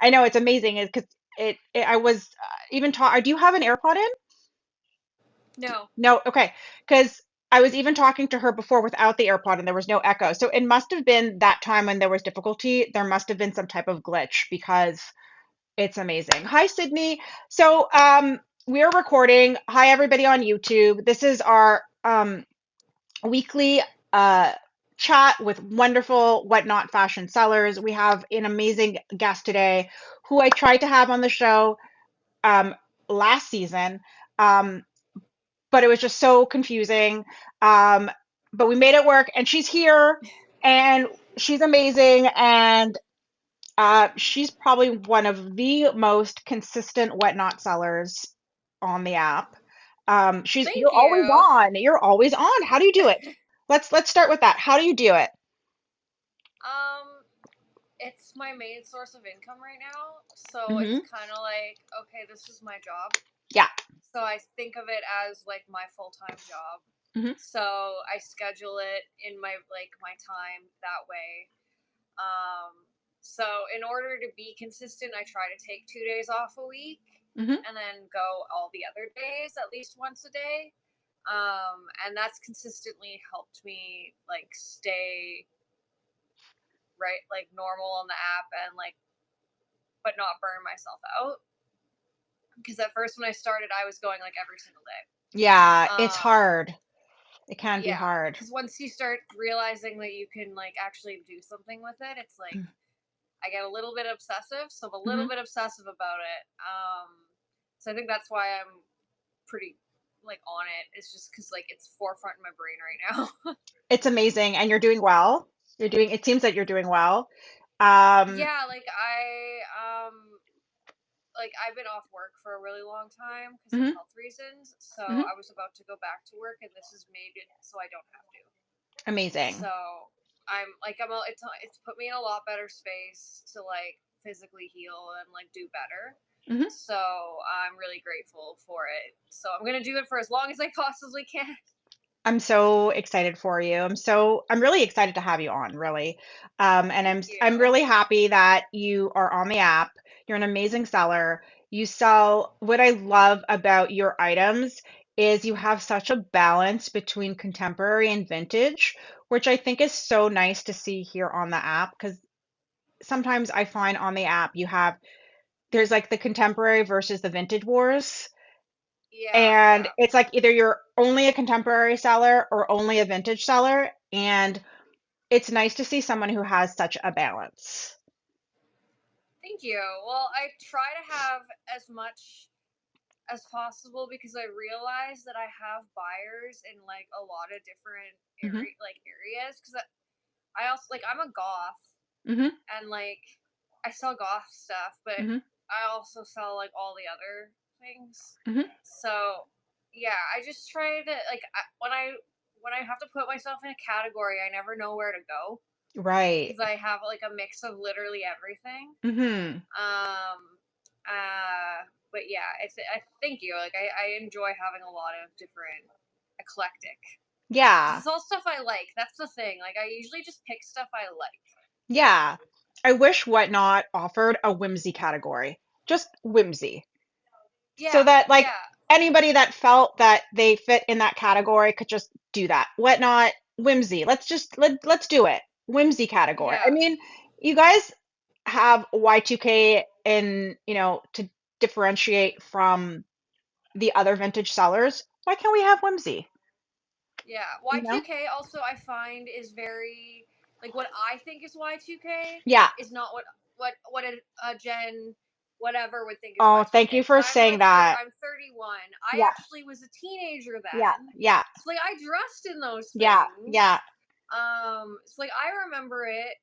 I know it's amazing because I was even taught. Do you have an AirPod in? No. No, okay. Because I was even talking to her before without the AirPod and there was no echo. So it must have been that time when there was difficulty. There must have been some type of glitch because it's amazing. Hi, Sydney. So we are recording. Hi, everybody on YouTube. This is our weekly uh, chat with wonderful whatnot fashion sellers. We have an amazing guest today who I tried to have on the show um, last season. Um, but it was just so confusing. Um, but we made it work, and she's here, and she's amazing, and she's probably one of the most consistent whatnot sellers on the app. You're Thank always you. on. You're always on. How do you do it? Let's start with that. How do you do it? Um, it's my main source of income right now, so it's Hmm. kind of like, okay, this is my job. Yeah. So I think of it as like my full-time job. Hmm. So I schedule it in my time that way. Um, so in order to be consistent, I try to take 2 days off a week Hmm. and then go all the other days at least once a day. And that's consistently helped me like stay right like normal on the app and like but not burn myself out. Because at first when I started, I was going like every single day. Yeah, it's Um, hard. It can be yeah, hard. because once you start realizing that you can like actually do something with it, it's like I get a little bit obsessive, so I'm a little Hmm. bit obsessive about it. So I think that's why I'm pretty like on it. It's just because like it's forefront in my brain right now. It's amazing, and you're doing well. It seems that you're doing well. Um, Yeah, like I've been off work for a really long time because of mhm, health reasons. So mhm. I was about to go back to work, and this has made it so I don't have to. Amazing. So it's put me in a lot better space to like physically heal and like do better. Hmm. So I'm really grateful for it. So I'm gonna do it for as long as I possibly can. I'm so excited for you. I'm really excited to have you on, really. And Thank I'm you. really happy that you are on the app. You're an amazing seller. You sell, what I love about your items is you have such a balance between contemporary and vintage, which I think is so nice to see here on the app because sometimes I find on the app there's like the contemporary versus the vintage wars. Yeah, And yeah. it's like either you're only a contemporary seller or only a vintage seller. And it's nice to see someone who has such a balance. Thank you. Well, I try to have as much as possible because I realize that I have buyers in like a lot of different Hmm. areas because I also like I'm a goth Hmm. and like I sell goth stuff, but Hmm. I also sell like all the other things. Hmm. So yeah, I just try to like when I have to put myself in a category, I never know where to go Right. because I have like a mix of literally everything. Hmm. Um, but yeah, I thank you. Like I enjoy having a lot of different eclectic because Yeah. it's all stuff I like. That's the thing. Like I usually just pick stuff I like. Yeah. I wish Whatnot offered a whimsy category. Just whimsy. So Yeah, that like yeah, anybody that felt that they fit in that category could just do that. Whatnot, whimsy. Let's do it. Whimsy category. I yeah, mean, you guys have Y2K in, to differentiate from the other vintage sellers. Why can't we have whimsy? yeah. You know? Y2K also I find is very like what I think is Y2K Yeah. is not what a Gen whatever would think is Oh, thank you Y2K because for saying that. I'm 31. I Yeah. actually was a teenager Yeah. then. Yeah. So like I dressed in those Yeah. Yeah. things. So like I remember it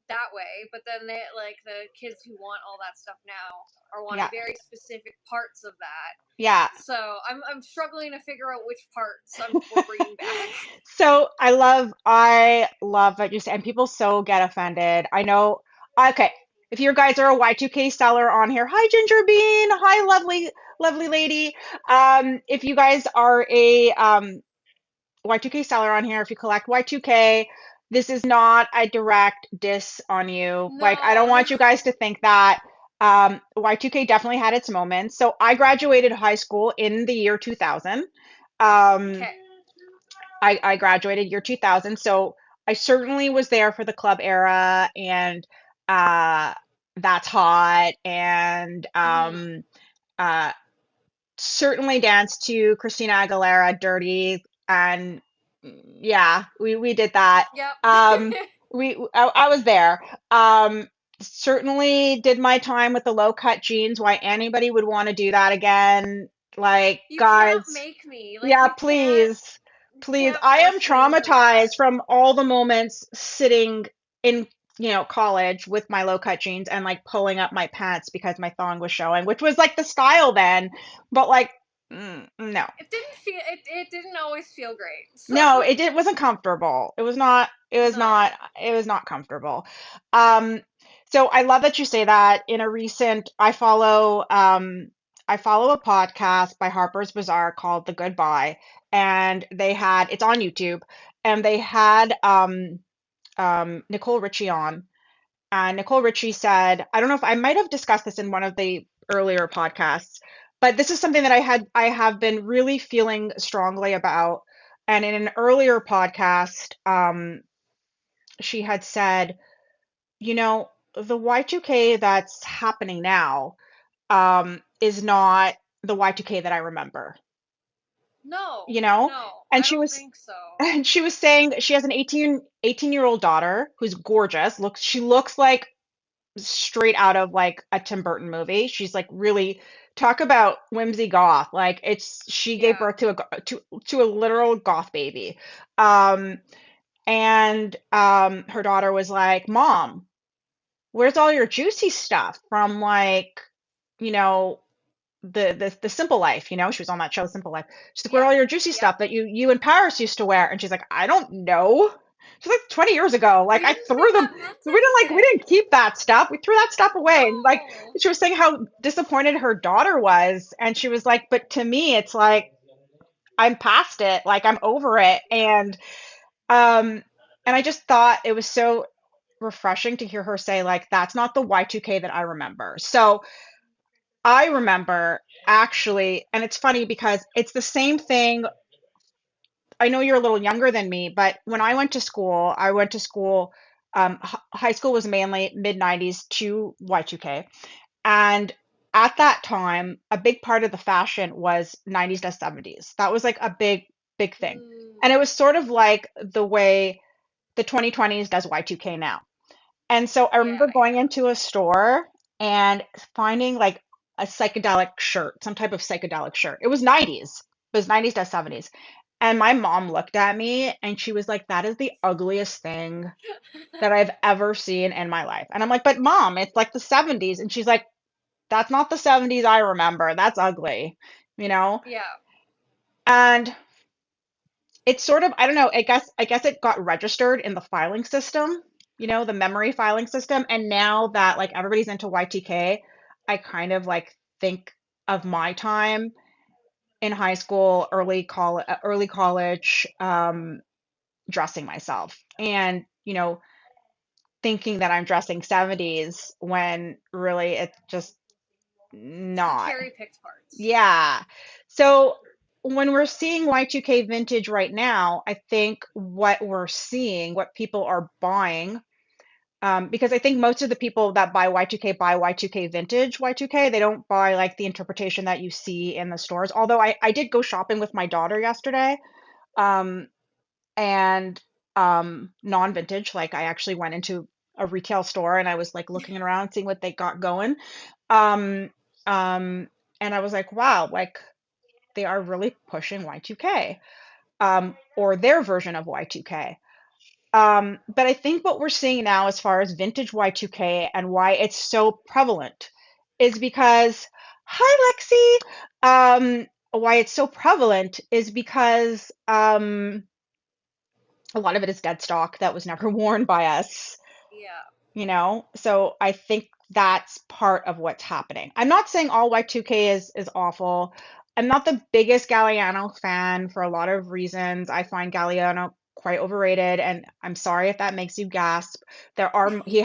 that way, but then they like the kids who want all that stuff now are wanting Yeah. very specific parts of that. Yeah. So I'm struggling to figure out which parts we're bringing back. So I love what you say, and people so get offended. I know. Okay, if you guys are a Y2K seller on here, hi Ginger Bean, hi lovely lady. If you guys are a Y2K seller on here, if you collect Y2K, This is not a direct diss on you. Like, I don't No, no. want you guys to think that. Y2K definitely had its moments. So I graduated high school in the year 2000. Um, Okay. I graduated year 2000, so I certainly was there for the club era and uh, That's Hot and Mm. uh, certainly danced to Christina Aguilera, Dirty, and yeah, we did that. Yep. Um, I was there. Um, Certainly did my time with the low cut jeans. Why anybody would want to do that again? Like, You can't guys, make me. Like yeah, you please. can't I am force me into that. traumatized from all the moments sitting in, college with my low cut jeans and like pulling up my pants because my thong was showing, which was like the style then, but like, no. It didn't always feel great. So No, it wasn't comfortable. no. It was not comfortable. Um, so I love that you say that. In a recent, I follow a podcast by Harper's Bazaar called The Goodbye, and it's on YouTube, and they had Nicole Richie on, and Nicole Richie said, I don't know if I might have discussed this in one of the earlier podcasts, but this is something that I have been really feeling strongly about. And in an earlier podcast, she had said, the Y2K that's happening now is not the Y2K that I remember, No. you know? No. And I she don't was think so. and she was saying she has an 18-year-old daughter who's gorgeous. She looks like straight out of like a Tim Burton movie. She's like really talk about whimsy goth. Like she gave Yeah. birth to a literal goth baby. Um and her daughter was like, "Mom, where's all your juicy stuff from like, you know, the Simple Life, She was on that show Simple Life. She's like, "Where Yep. all your juicy Yep. stuff that you and Paris used to wear?" And she's like, "I don't know." She's like 20 years ago. Like We I didn't threw have them. that We mental didn't we didn't space. keep that stuff. We threw that stuff away. And like No. she was saying how disappointed her daughter was. And she was like, "But to me, it's like I'm past it. Like I'm over it." Yeah. Um and I just thought it was so refreshing to hear her say like that's not the Y2K that I remember. So I remember actually, and it's funny because it's the same thing. I know you're a little younger than me, but when I went to school, high school was mainly mid 90s to Y2K. And at that time, a big part of the fashion was 90s to 70s. That was like a big thing. Mm. And it was sort of like the way the 2020s does Y2K now. And so I Yeah. remember going Yeah. into a store and finding like a psychedelic shirt, some type of psychedelic shirt. It was 90s. It was 90s to 70s. And my mom looked at me and she was like, "That is the ugliest thing that I've ever seen in my life." And I'm like, "But mom, it's like the 70s." And she's like, "That's not the 70s I remember. That's ugly." You know? Yeah. And it's sort of, I don't know, I guess it got registered in the filing system, the memory filing system. And now that like everybody's into Y2K, I kind of like think of my time in high school, early college, dressing myself and, thinking that I'm dressing 70s when really it's just It's the not. cherry picked parts. Yeah. So when we're seeing Y2K vintage right now, I think what we're seeing, what people are buying, because I think most of the people that buy Y2K vintage Y2K. They don't buy like the interpretation that you see in the stores. Although I did go shopping with my daughter yesterday, um, and non-vintage. Like I actually went into a retail store and I was like looking around, seeing what they got going. Um, and I was like, wow, like they are really pushing Y2K, or their version of Y2K. But I think what we're seeing now, as far as vintage Y2K and why it's so prevalent, is because, hi why it's so prevalent is because a lot of it is dead stock that was never worn by us, Yeah. So I think that's part of what's happening. I'm not saying all Y2K is awful. I'm not the biggest Galliano fan for a lot of reasons. I find Galliano quite overrated, and I'm sorry if that makes you gasp. He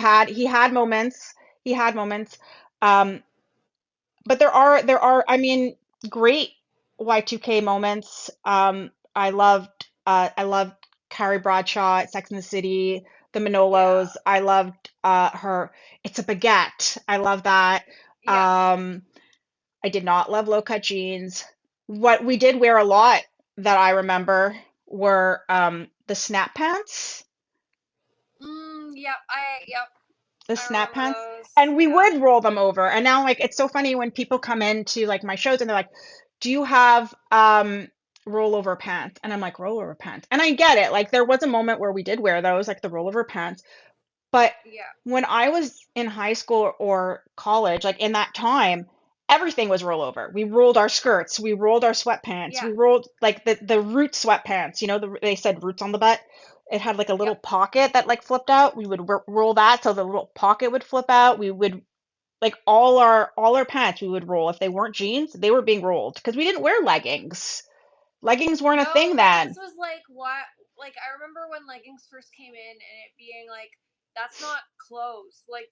had moments. He had moments. Um, but there are I mean great Y2K moments. I loved Carrie Bradshaw at Sex and the City, the Yeah. Manolos. I loved her It's a Baguette. I love that. Yeah. Um I did not love low cut jeans. What we did wear a lot that I remember were the snap pants. Yep. Yep. The I snap remember pants, those. and we Yeah. would roll them over. And now, like, it's so funny when people come into like my shows and they're like, do you have rollover pants? And I'm like, rollover pants. And I get it, like there was a moment where we did wear those, like the rollover pants. But Yeah. when I was in high school or college, like in that time, everything was rollover. We rolled our skirts, we rolled our sweatpants, Yeah. we rolled like the root sweatpants, they said roots on the butt. It had like a little Yep. pocket that like flipped out. We would roll that so the little pocket would flip out. We would like all our pants we would roll. If they weren't jeans, they were being rolled because we didn't wear leggings. Leggings weren't a No, thing leggings then. was like what? Like I remember when leggings first came in and it being like, that's not clothes. Like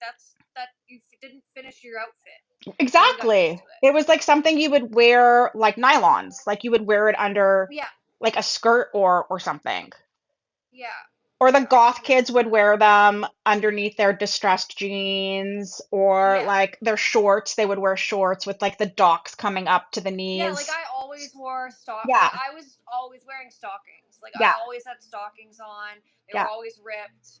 that you didn't finish your outfit. No one got used Exactly. to it. It was like something you would wear like nylons, like you would wear it under Yeah. like a skirt or something. Yeah. Or the Yeah. goth kids would 100%. wear them underneath their distressed jeans or Yeah. like their shorts. They would wear shorts with like the docks coming up to the Yeah, like knees. I always wore Yeah, like I was always wearing stockings. Like I yeah, always had stockings on. They were yeah, always ripped,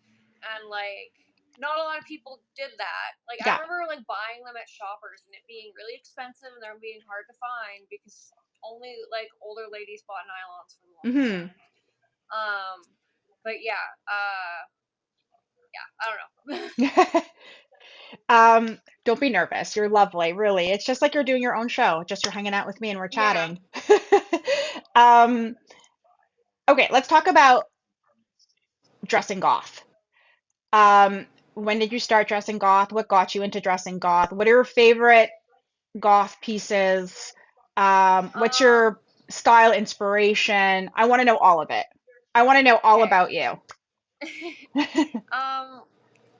and like not a lot of people did that. Like I yeah. remember like buying them at Shoppers and it being really expensive and them being hard to find because only like older ladies bought nylons for the longest Hmm. time. Um but yeah, yeah, I don't know. Don't be nervous. You're lovely, really. It's just like you're doing your own show. Just you're hanging out with me and we're Yeah. chatting. Um, okay, let's talk about dressing goth. When did you start dressing goth? What got you into dressing goth? What are your favorite goth pieces? What's Um your style inspiration? I want to know all of it. I want to know all okay. about you. um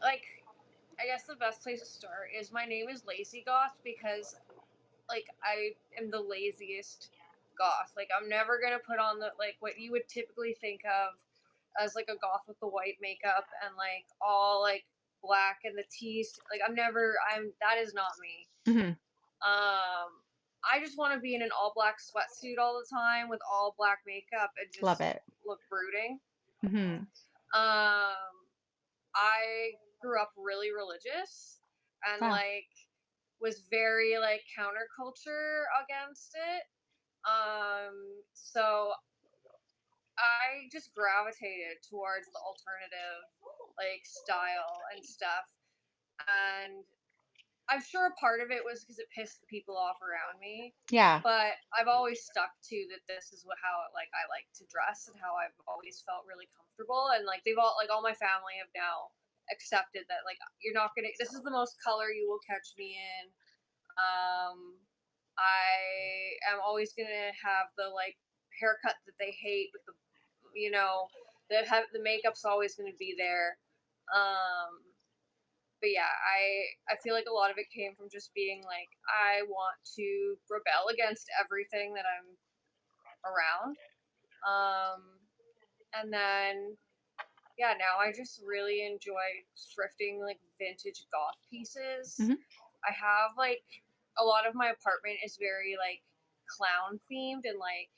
like I guess the best place to start is my name is Lazy Goth because like I am the laziest goth. Like I'm never gonna put on the like what you would typically think of as like a goth with the white makeup and like all like black and the tees. Like I'm that is not me. Hmm. I just want to be in an all black sweatsuit all the time with all black makeup and Love just it. look brooding. Hmm. Um I grew up really religious and Wow. like was very like counterculture against it. So I just gravitated towards the alternative like style and stuff. And I'm sure a part of it was because it pissed the people off around me. Yeah. But I've always stuck to that this is what how like I like to dress and how I've always felt really comfortable and like they've all my family have now accepted that like you're not gonna this is the most color you will catch me in. Um I am always gonna have the like haircut that they hate with the you know the makeup's always gonna be there. Um but yeah, I feel like a lot of it came from just being like I want to rebel against everything that I'm around. Um, and then yeah, now I just really enjoy thrifting like vintage goth pieces. Hmm. I have like a lot of my apartment is very like clown themed and like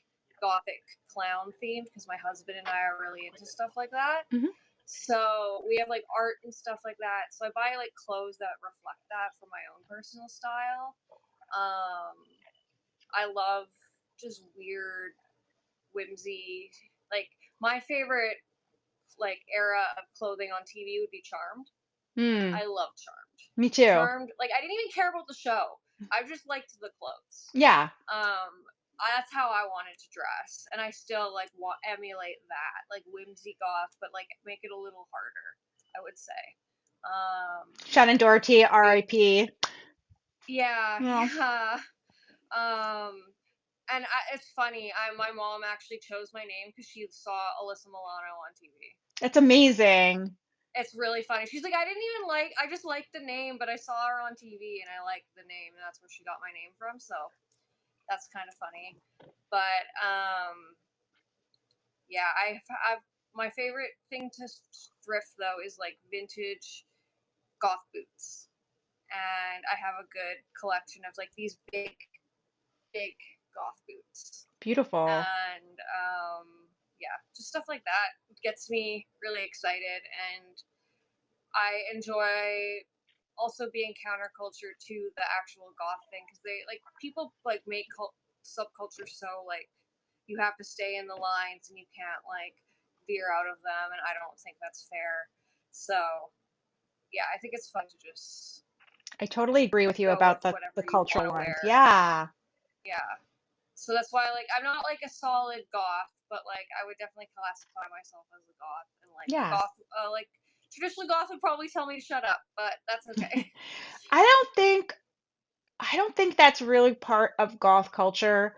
gothic clown themed because my husband and I are really into stuff like that. Hmm. So we have like art and stuff like that. So I buy like clothes that reflect that for my own personal style. Um, I love just weird, whimsy. Like my favorite like era of clothing on TV would be Charmed. Mm, I love Charmed. me too. Charmed, like I didn't even care about the show. I just liked the clothes. Yeah. That's how I wanted to dress, and I still like emulate that, like whimsy goth, but like make it a little harder. I would say. Shannon Doherty, But R.I.P. yeah, Oh. yeah. Um, And it's funny. My mom actually chose my name because she saw Alyssa Milano on TV. It's amazing. It's really funny. She's like, I just liked the name, but I saw her on TV and I liked the name, and that's where she got my name from. So that's kind of funny. But yeah, I've my favorite thing to thrift though is like vintage goth boots, and I have a good collection of like these big goth boots, Beautiful. and yeah, just stuff like that gets me really excited, and I enjoy also being counterculture to the actual goth thing because they like people like make subculture so like you have to stay in the lines and you can't like veer out of them, and I don't think that's fair. So yeah, I think it's fun to just I totally agree with you go with about the whatever you want cultural to lines. wear. Yeah. Yeah. So that's why like I'm not like a solid goth, but like I would definitely classify myself as a goth, and like a Yeah. goth like traditional goth would probably tell me to shut up, but that's okay. I don't think I don't think that's really part of goth culture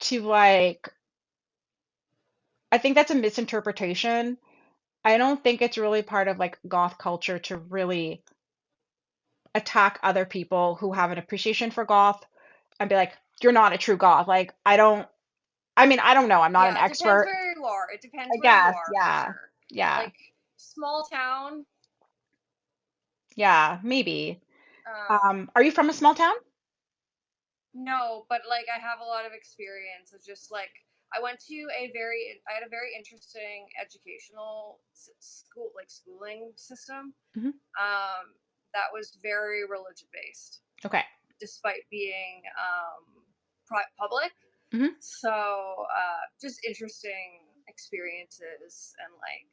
to like I think that's a misinterpretation. I don't think it's really part of like goth culture to really attack other people who have an appreciation for goth and be like, you're not a true goth. Like, I mean, I don't know. I'm not an Yeah, it depends expert. where you are. It I depends where you guess. are for Yeah. sure. Yeah. Like small town, Yeah. Maybe. um, Are you from a small town? no, but like I have a lot of experience. It's just like I had a very interesting educational schooling system. Hmm. Um, that was very religion based, Okay. despite being public. Hmm. So just interesting experiences and like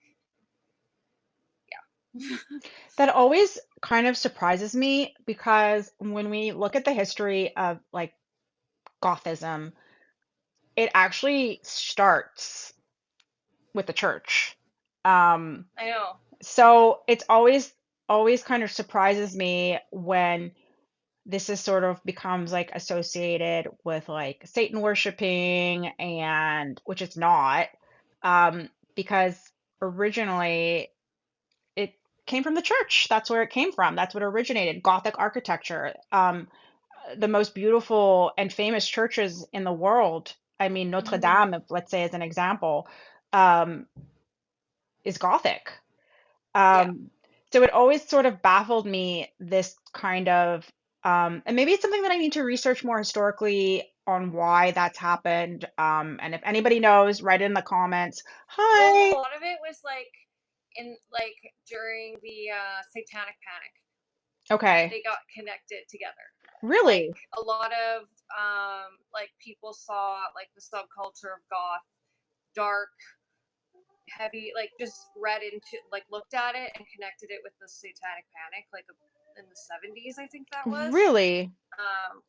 yeah. That always kind of surprises me because when we look at the history of like Gothism, it actually starts with the church. Um, I know. so it's always kind of surprises me when this is sort of becomes like associated with like Satan worshiping and which it's not, because originally it came from the church. That's where it came from. That's what originated. Gothic architecture. The most beautiful and famous churches in the world. I mean, Notre Hmm. Dame, let's say as an example, um, is Gothic. Yeah. Um, so it always sort of baffled me this kind of, and maybe it's something that I need to research more historically on why that's happened. And if anybody knows, write it in the comments. Well, a Hi. lot of it was like in like during the Satanic Panic. Okay. They got connected together. Like Really? a lot of like people saw like the subculture of goth, dark, heavy, like just read into like looked at it and connected it with the Satanic Panic, like in the 70s, I think that was. Really?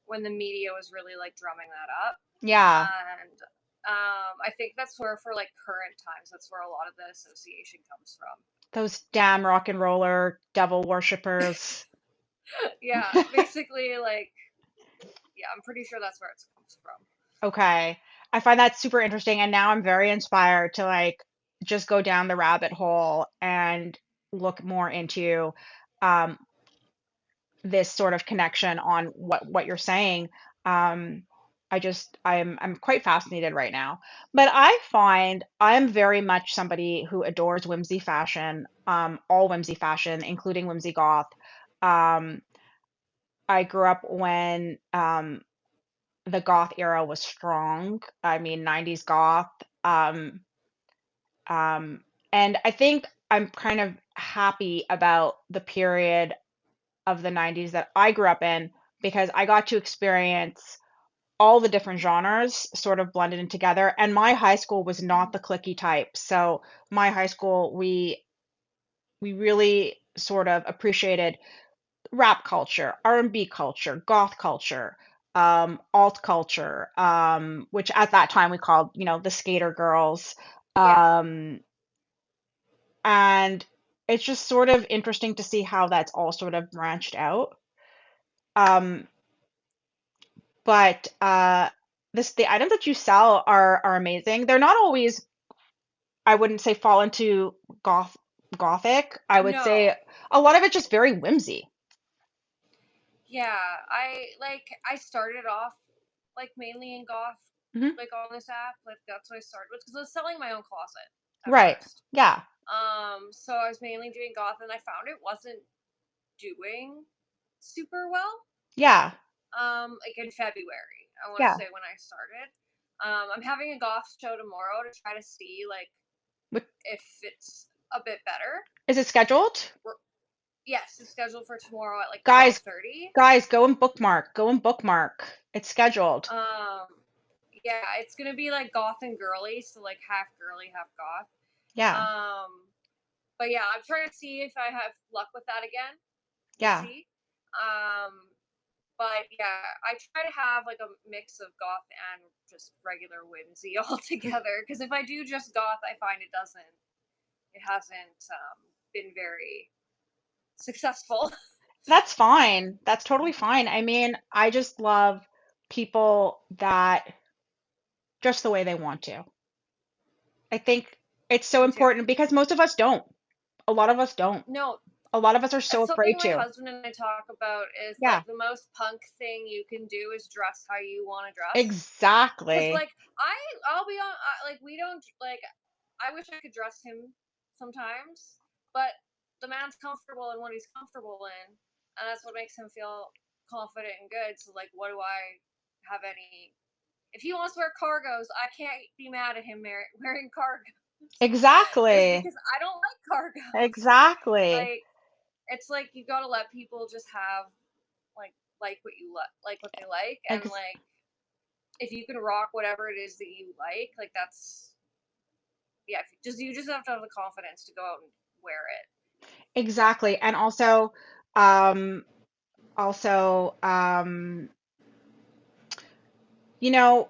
When the media was really like drumming that up. Yeah. And I think that's where, for like current times, that's where a lot of the association comes from. Those damn rock and roller devil worshippers. Yeah, basically, like, yeah, I'm pretty sure that's where it comes from. Okay. I find that super interesting, and now I'm very inspired to like just go down the rabbit hole and look more into um, this sort of connection on what you're saying. Um, I'm quite fascinated right now. But I find I'm very much somebody who adores whimsy fashion, all whimsy fashion, including whimsy goth. Um, I grew up when the goth era was strong. I mean, 90s goth. Um, um, and I think I'm kind of happy about the period of the 90s that I grew up in because I got to experience all the different genres sort of blended in together. And my high school was not Mm-hmm. the clicky type. So my high school, we really sort of appreciated rap culture, R&B culture, goth culture, alt culture, which at that time we called, the skater girls. Yeah, Um, and it's just sort of interesting to see how that's all sort of branched out. Um, but the items that you sell are amazing. They're not always, I wouldn't say fall into gothic. I would say No. a lot of it's just very whimsy. Yeah, I started off like mainly in goth, Hmm. like on this app. Like that's what I started with because I was selling my own closet at Right. first. Yeah. So I was mainly doing goth, and I found it wasn't doing super well. Yeah. Like in February, I want to Yeah. say when I started. I'm having a goth show tomorrow to try to see like What if it's a bit better. is it scheduled? Yes, it's scheduled for tomorrow at like Guys, 12:30. guys, go and bookmark. Go and bookmark. It's scheduled. Um, yeah, it's gonna be like goth and girly, so like half girly, half goth. Yeah. Um, but yeah, I'm trying to see if I have luck with that again. We'll Yeah. see. Um, but yeah, I try to have like a mix of goth and just regular whimsy all together. Because if I do just goth, I find it hasn't been very successful. That's fine. That's totally fine. I mean, I just love people that dress the way they want to. I think it's so Me too. important because most of us don't. A lot of us don't. No, A lot of us are so something afraid my to. husband and I talk about is Yeah, like the most punk thing you can do is dress how you want to dress. Cause exactly. like I'll be on like we don't like I wish I could dress him sometimes, but the man's comfortable in what he's comfortable in, and that's what makes him feel confident and good. So like, what do I have any? If he wants to wear cargos, I can't be mad at him wearing cargos. Just Exactly. because I don't like cargos. Exactly. Like it's like you gotta let people just have like what you like what they like, and Ex like if you can rock whatever it is that you like that's yeah. You just have to have the confidence to go out and wear it. exactly. And also, um, also, you know,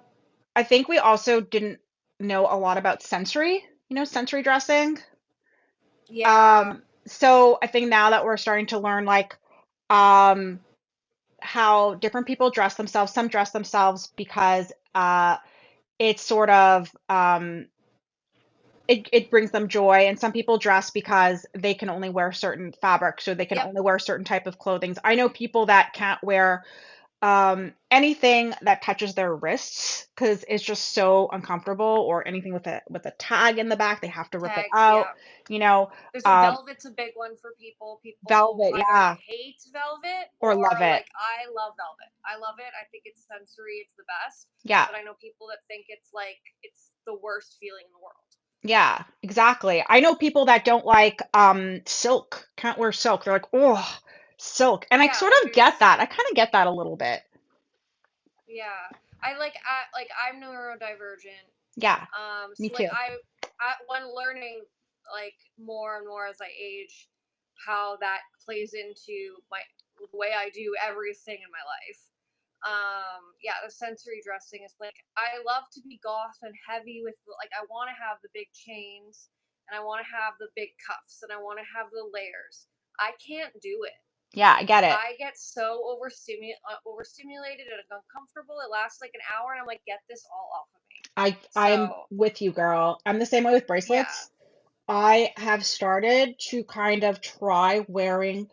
I think we also didn't know a lot about sensory, sensory dressing. Yeah. So I think now that we're starting to learn like um how different people dress themselves, some dress themselves because it's sort of it brings them joy, and some people dress because they can only wear certain fabrics, so they can Yep. only wear certain type of clothing. I know people that can't wear anything that touches their wrists because it's just so uncomfortable, or anything with a tag in the back, they have to rip it Tags. out, Yeah. you know. There's Um, velvet's a big one for people. People velvet, either yeah, hate velvet or love or it. like I love velvet. I love it. I think it's sensory. It's the best. Yeah. But I know people that think it's like it's the worst feeling in the world. Yeah, exactly. I know people that don't like silk, can't wear silk. They're like, "Oh, silk." And I Yeah. sort Like of get there's that. I kind of get that a little bit. yeah. Like I'm neurodivergent. Yeah, me So like too. when learning like more and more as I age, how that plays into the way I do everything in my life. Yeah, the sensory dressing is like I love to be goth and heavy with like I want to have the big chains and I want to have the big cuffs and I want to have the layers. I can't do it. Yeah, I get it. I get so overstimulated and uncomfortable. It lasts like an hour, and I'm like, get this all off of me. I'm So with you, girl. I'm the same way with yeah, bracelets. I have started to kind of try wearing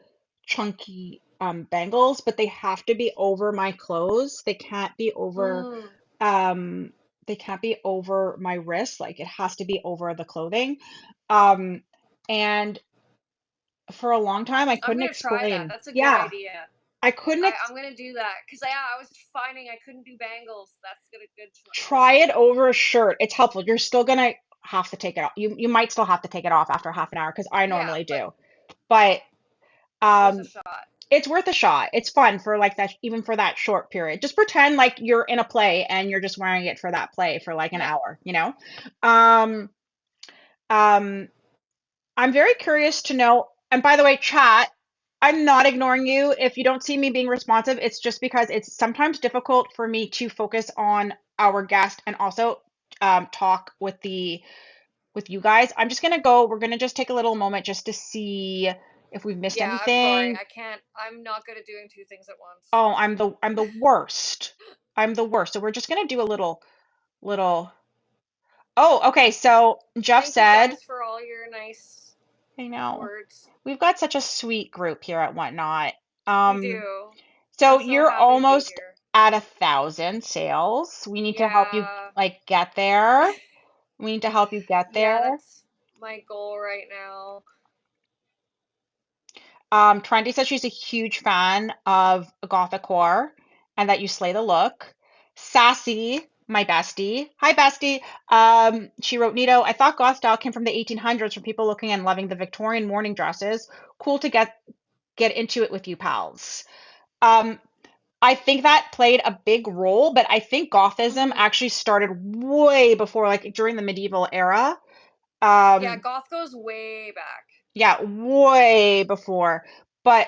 chunky bangles, but they have to be over my clothes. mm, Um they can't be over my wrist. Like, it has to be over the clothing. Um and for a long time I I'm couldn't gonna try that. explain. That's a good Yeah, idea. I couldn't I'm ex gonna do that because I was finding I couldn't do bangles. That's gonna good try one. it over a shirt. It's helpful. You're still gonna have to take it off. You might still have to take it off after half an hour because I Yeah, normally but do. But worth a um shot. it's worth a shot. It's fun for like that, even for that short period. Just pretend like you're in a play and you're just wearing it for that play for like an Yep. hour, you know? Um, um, I'm very curious to know, and by the way, chat, I'm not ignoring you. If you don't see me being responsive, it's just because it's sometimes difficult for me to focus on our guest and also talk with you guys. I'm just gonna go. We're gonna just take a little moment just to see if we've missed Yeah, I'm sorry. anything. I can't. I'm not good at doing two things at once. Oh, I'm the worst. I'm the worst. So we're just gonna do a little. Oh, okay. So Jeff Thank you said, guys for all your nice I know words. we've got such a sweet group here at Whatnot. We Um, do. I'm so so you're happy to be almost here. at 1,000 sales. We need to help you Yeah. like get there. We need to help you get Yeah, there. that's my goal right now. Trendy says she's a huge fan of Gothic core and that you slay the look. Sassy, my bestie. Hi, bestie. She wrote, Nito, I thought goth style came from the 1800s for people looking and loving the Victorian morning dresses. Cool to get into it with you, pals. Um, I think that played a big role, but I think Gothism Hmm. actually started way before, like during the medieval era. Yeah, Um, goth goes way back. yeah, way before. But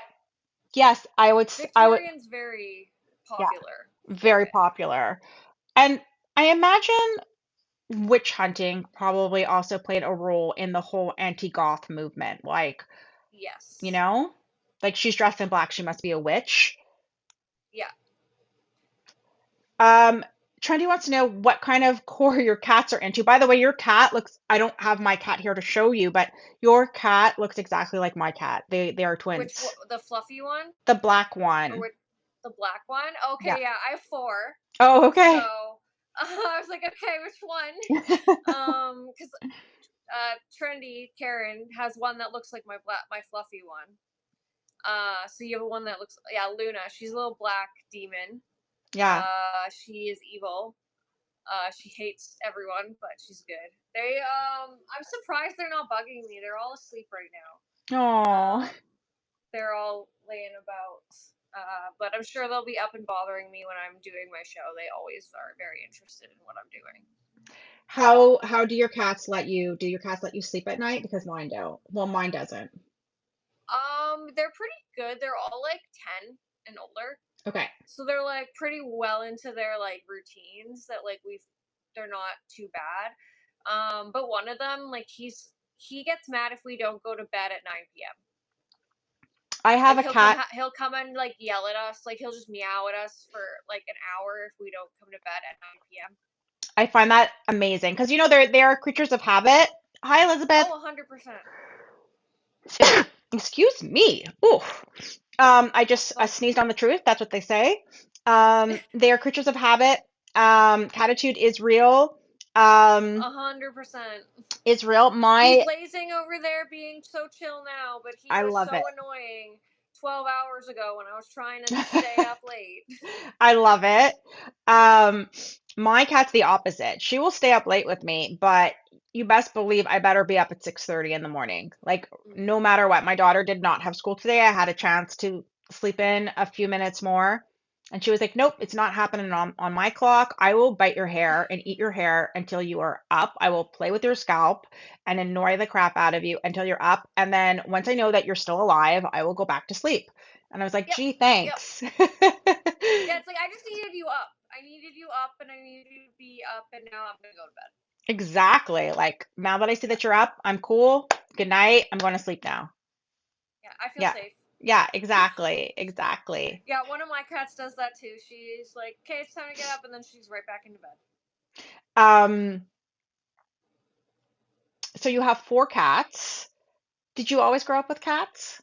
yes, I would, Victorian's very yeah, popular with very it. popular. And I imagine witch hunting probably also played a role in the whole anti-goth movement. Like, you Yes. know, like she's dressed in black, she must be a witch. Yeah. Um, Trendy wants to know what kind of core your cats are into. By the way, your cat looks, I don't have my cat here to show you, but your cat looks exactly like my cat. They are twins. The fluffy one The black or one. which the black one? Yeah. Okay, yeah, I have four. Oh, okay. So I was like, okay, which one? Because trendy Karen has one that looks like my fluffy one. So you have one that looks, yeah, Luna. She's a little black demon. Yeah. She is evil. She hates everyone, but she's good. I'm surprised they're not bugging me. They're all asleep right now. Oh. Um, they're all laying about. But I'm sure they'll be up and bothering me when I'm doing my show. They always are very interested in what I'm doing. How do your cats let you sleep at night? Because mine don't. Well, mine doesn't. They're pretty good. They're all like 10 and older. Okay. So they're like pretty well into their like routines that like they're not too bad. But one of them, like he gets mad if we don't go to bed at 9 p.m. I have Like a cat. he'll come and like yell at us, like he'll just meow at us for like an hour if we don't come to bed at 9 p.m. I find that amazing because they are creatures of habit. Hi, Elizabeth. Oh, 100%. Excuse me. Ooh. I just Bless sneezed you. on the truth. That's what they say. They are creatures of habit. Catitude is real. Um, 100%. is real. He's My, lazing over there being so chill now, but he I was love so it. annoying 12 hours ago when I was trying to stay up late. I love it. Um, my cat's the opposite. She will stay up late with me, but you best believe I better be up at 6:30 in the morning. Like no Mm. matter what. My daughter did not have school today. I had a chance to sleep in a few minutes more. And she was like, "Nope, it's not happening on my clock. I will bite your hair and eat your hair until you are up. I will play with your scalp and annoy the crap out of you until you're up. And then once I know that you're still alive, I will go back to sleep." And I was like, Yep. "Gee, Yep. thanks." Yeah, it's like I just needed you up. I needed you up and I needed you to be up and now I'm gonna go to bed. Exactly. Like now that I see Yeah. that you're up, I'm cool. Good night. I'm going to sleep now. Yeah. I feel Yeah. safe. Yeah, exactly. Exactly. Yeah, one of my cats does that too. She's like, okay, it's time to get up, and then she's right back into bed. Um, so you have four cats. Did you always grow up with cats?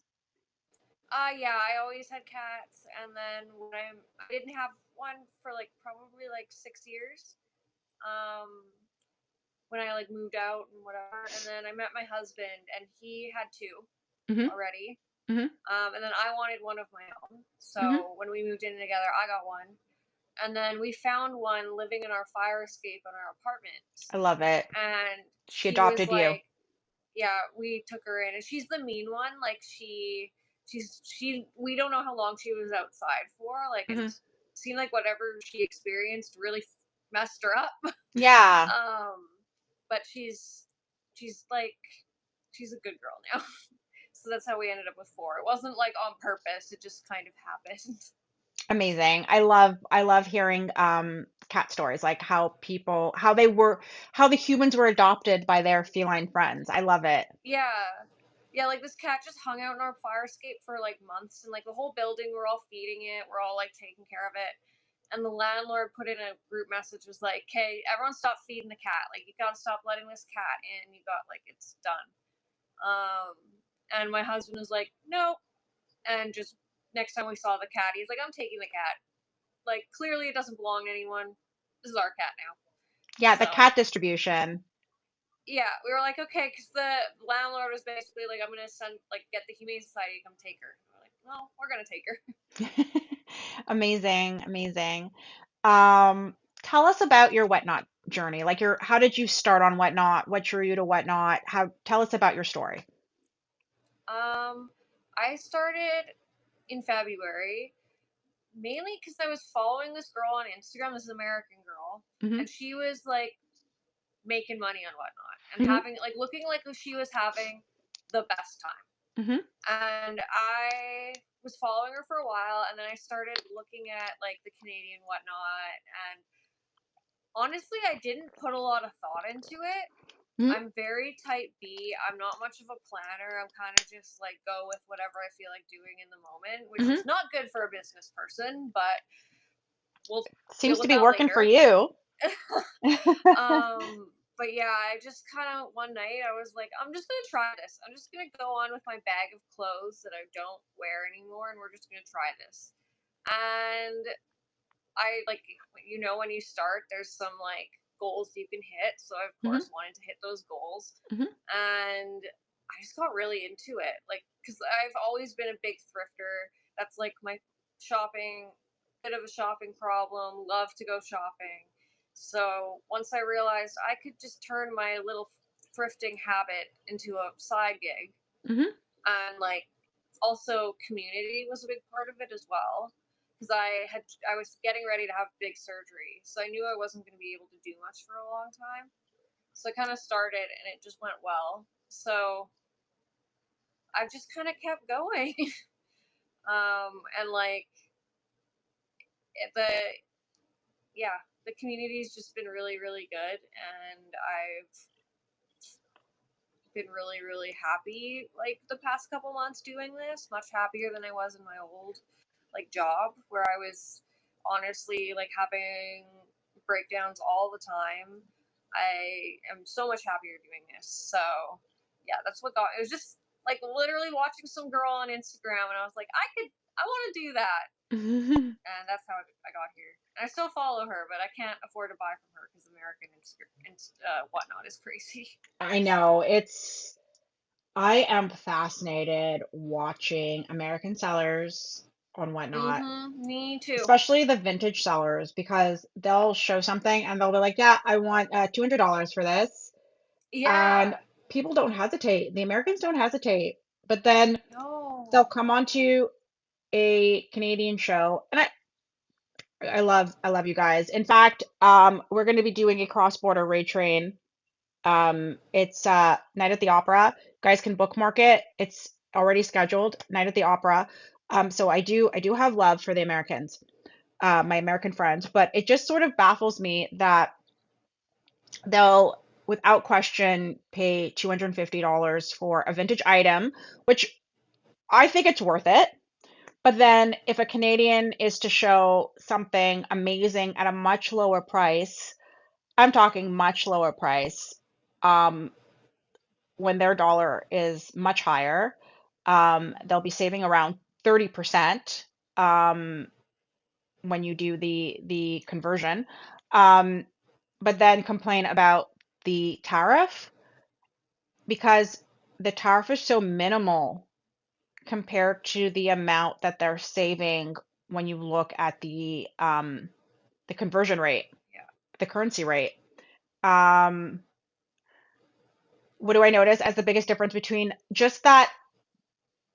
Yeah, I always had cats, and then I didn't have one for like probably like 6 years. Um, when I like moved out and whatever, and then I met my husband, and he had two Mm-hmm. already. Mm-hmm. And then I wanted one of my own. Mm-hmm. So when we moved in together, I got one. And then we found one living in our fire escape in our apartment. I love it. And She she was adopted you. like, yeah, we took her in. And she's the mean one. Like, we don't know how long she was outside for. Like, it Hmm. seemed like whatever she experienced really messed her up. Yeah. um, but she's like, she's a good girl now. So that's how we ended up with four. It wasn't like on purpose. It just kind of happened. Amazing. I love hearing cat stories, like how the humans were adopted by their feline friends. I love it. Yeah. Yeah, like this cat just hung out in our fire escape for like months and like the whole building we're all feeding it, we're all like taking care of it. And the landlord put in a group message, was like, "Okay, everyone stop feeding the cat. Like, you gotta stop letting this cat in. You got, like, it's done." Um, and my husband was like, "No." And just next time we saw the cat, he's like, "I'm taking the cat. Like, clearly it doesn't belong to anyone. This is our cat now." Yeah, the So cat distribution. yeah, we were like, okay, because the landlord was basically like, "I'm gonna send, like, get the Humane Society to come take her." We're like, "Well, we're gonna take her." Amazing, amazing. Um, Tell us about your Whatnot journey. Like how did you start on Whatnot? What drew you to Whatnot? Tell us about your story. um, I started in February mainly because I was following this girl on Instagram, this American girl, Hmm. and she was like making money on Whatnot and Hmm. having, like, looking like she was having the best time. Hmm. And I was following her for a while, and then I started looking at, like, the Canadian Whatnot, and honestly, I didn't put a lot of thought into it. Hmm. I'm very type B. I'm not much of a planner. I'm kind of just like go with whatever I feel like doing in the moment, which Hmm. is not good for a business person, but we'll deal Seems to with be that working for later. you. But yeah, I just kind of one night I was like, I'm just gonna try this. I'm just gonna go on with my bag of clothes that I don't wear anymore, and we're just gonna try this. And I, like, when you start, there's some like goals you can hit. So I of Hmm. course wanted to hit those goals, Hmm. and I just got really into it. Like, because I've always been a big thrifter. That's like my shopping, bit of a shopping problem. Love to go shopping. So once I realized I could just turn my little thrifting habit into a side gig, Hmm. and like also community was a big part of it as well, because I was getting ready to have big surgery, so I knew I wasn't going to be able to do much for a long time. So I kind of started, and it just went well. So I've just kind of kept going. And like the yeah, the community's just been really really good, and I've been really really happy, like, the past couple months doing this, much happier than I was in my old, like, job, where I was honestly like having breakdowns all the time. I am so much happier doing this. So yeah, that's what got it. Was just like literally watching some girl on Instagram, and I was like, I want to do that. And that's how I got here. And I still follow her, but I can't afford to buy from her because American Whatnot is crazy. I know I am fascinated watching American sellers on Whatnot, Me too. especially the vintage sellers, because they'll show something and they'll be like, "Yeah, I want $200 for this," and Yeah. people don't hesitate. The Americans don't hesitate, but then they'll No. come onto a Canadian show, and I love you guys. In fact, we're going to be doing a cross-border raid train. It's Night at the Opera. Guys can bookmark it. It's already scheduled. Night at the Opera. So I do have love for the Americans, my American friends, but it just sort of baffles me that they'll, without question, pay $250 for a vintage item, which I think it's worth it. But then if a Canadian is to show something amazing at a much lower price, I'm talking much lower price, um, when their dollar is much higher, they'll be saving around 30%, when you do the conversion. Um, but then complain about the tariff because the tariff is so minimal compared to the amount that they're saving when you look at the conversion rate, Yeah. the currency rate. Um, what do I notice as the biggest difference between just that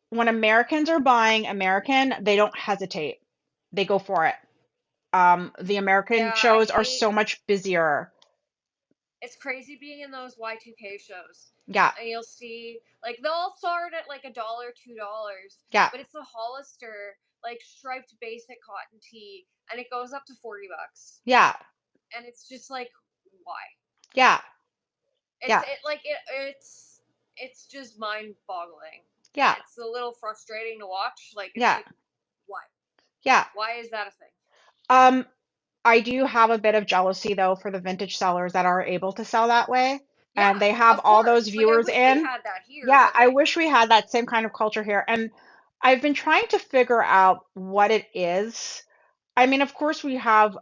when Americans are buying American, they don't hesitate. They go for it. The American Yeah, I shows are hate so much busier. it's crazy being in those Y2K shows. Yeah, And you'll see, like, they'll start at like $1, $2, yeah, but it's the Hollister, like, striped basic cotton tee, and it goes up to $40. yeah, And it's just like, why? yeah, It's yeah, it like it's just mind boggling. And yeah, it's a little frustrating to watch. Like, it's yeah, like, why? yeah. Why is that a thing? I do have a bit of jealousy though for the vintage sellers that are able to sell that way Yeah, and they have of all those course. Like I viewers wish we in. had that here, Yeah, but I like, wish we had that same kind of culture here. And I've been trying to figure out what it is. I mean, of course, we have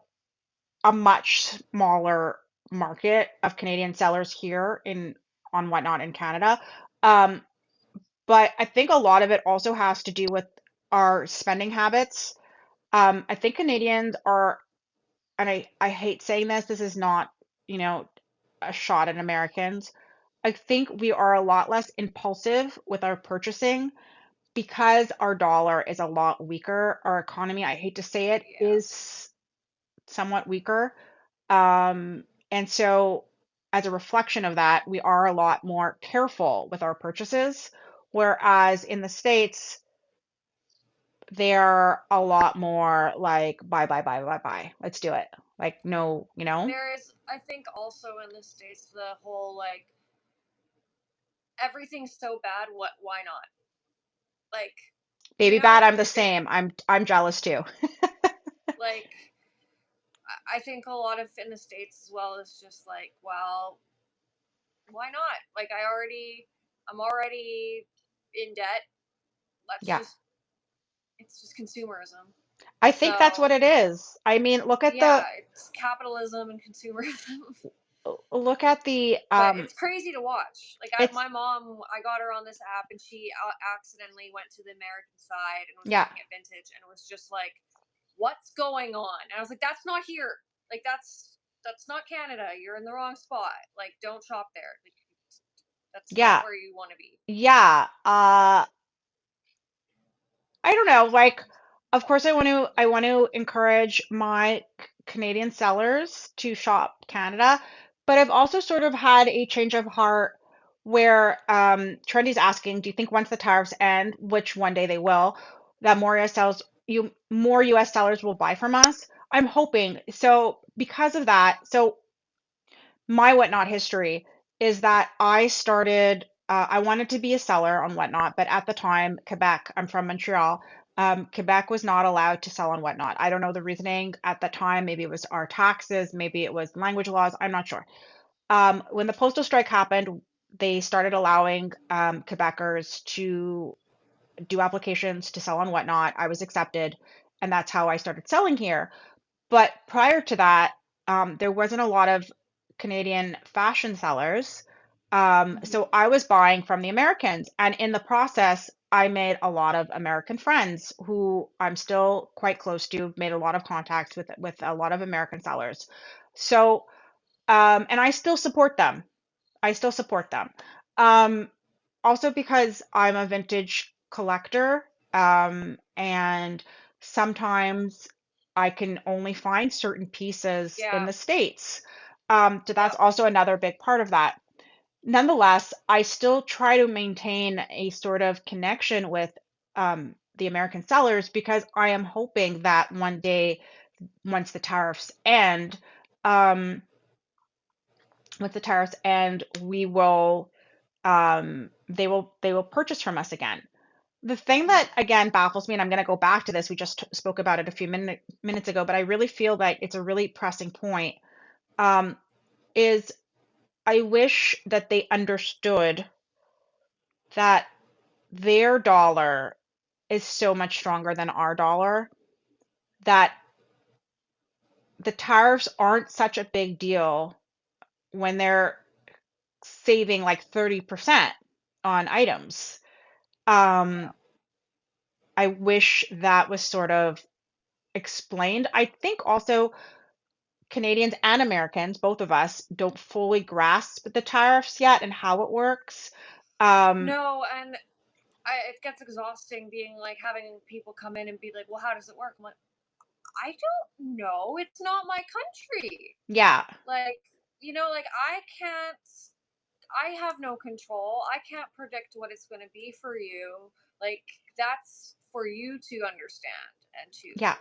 a much smaller market of Canadian sellers here in on Whatnot in Canada. Um, but I think a lot of it also has to do with our spending habits. I think Canadians are, and I hate saying this, this is not, you know, a shot at Americans. I think we are a lot less impulsive with our purchasing because our dollar is a lot weaker. Our economy, I hate to say it, yeah, is somewhat weaker. And so, as a reflection of that, we are a lot more careful with our purchases, whereas in the States, they're a lot more like buy, buy, buy, buy, buy. Let's do it. Like, no, you know, there is. I think also in the states the whole like everything's so bad. What? Why not? Like, you baby know, bad, I'm the like same. I'm jealous too. like I think a lot of in the states as well is just like, well, why not? Like I'm already in debt. Let's Yeah. just it's just consumerism. I think that's what So it is. I mean, look at yeah, the it's capitalism and consumerism. look at the But it's crazy to watch. Like it's my mom, I got her on this app, and she accidentally went to the American side and was yeah. looking at vintage, and it was just like, "What's going on?" And I was like, "That's not here. Like that's not Canada. You're in the wrong spot. Like don't shop there. Like that's not Yeah. where you want to be." Yeah. I don't know, like of course I want to encourage my Canadian sellers to shop Canada, but I've also sort of had a change of heart where Trendy's asking, do you think once the tariffs end, which one day they will, that more US sellers will buy from us? I'm hoping. So because of that, so my Whatnot history is that I wanted to be a seller on Whatnot, but at the time, Quebec, I'm from Montreal, Quebec was not allowed to sell on Whatnot. I don't know the reasoning at the time. Maybe it was our taxes, maybe it was language laws. I'm not sure. When the postal strike happened, they started allowing Quebecers to do applications to sell on Whatnot. I was accepted, and that's how I started selling here. But prior to that, there wasn't a lot of Canadian fashion sellers. Hmm. So I was buying from the Americans. And in the process, I made a lot of American friends who I'm still quite close to, made a lot of contacts with a lot of American sellers. So, and I still support them. I still support them. Um, Also because I'm a vintage collector, and sometimes I can only find certain pieces in Yeah. the States. So that's Yep. also another big part of that. Nonetheless, I still try to maintain a sort of connection with the American sellers because I am hoping that one day, once the tariffs end, um, once the tariffs end, they will purchase from us again. The thing that Hmm. again baffles me, and I'm going to go back to this, we just spoke about it a few minutes ago, but I really feel that it's a really pressing point, um, is I wish that they understood that their dollar is so much stronger than our dollar, that the tariffs aren't such a big deal when they're saving like 30% on items. Yeah. Um, I wish that was sort of explained. I think also Canadians and Americans, both of us, don't fully grasp the tariffs yet and how it works. Um, No, and it gets exhausting being like having people come in and be like, "Well, how does it work?" I'm like, "I don't know. It's not my country." yeah, Like, like I have no control. I can't predict what it's going to be for you. Like, that's for you to understand and to yeah,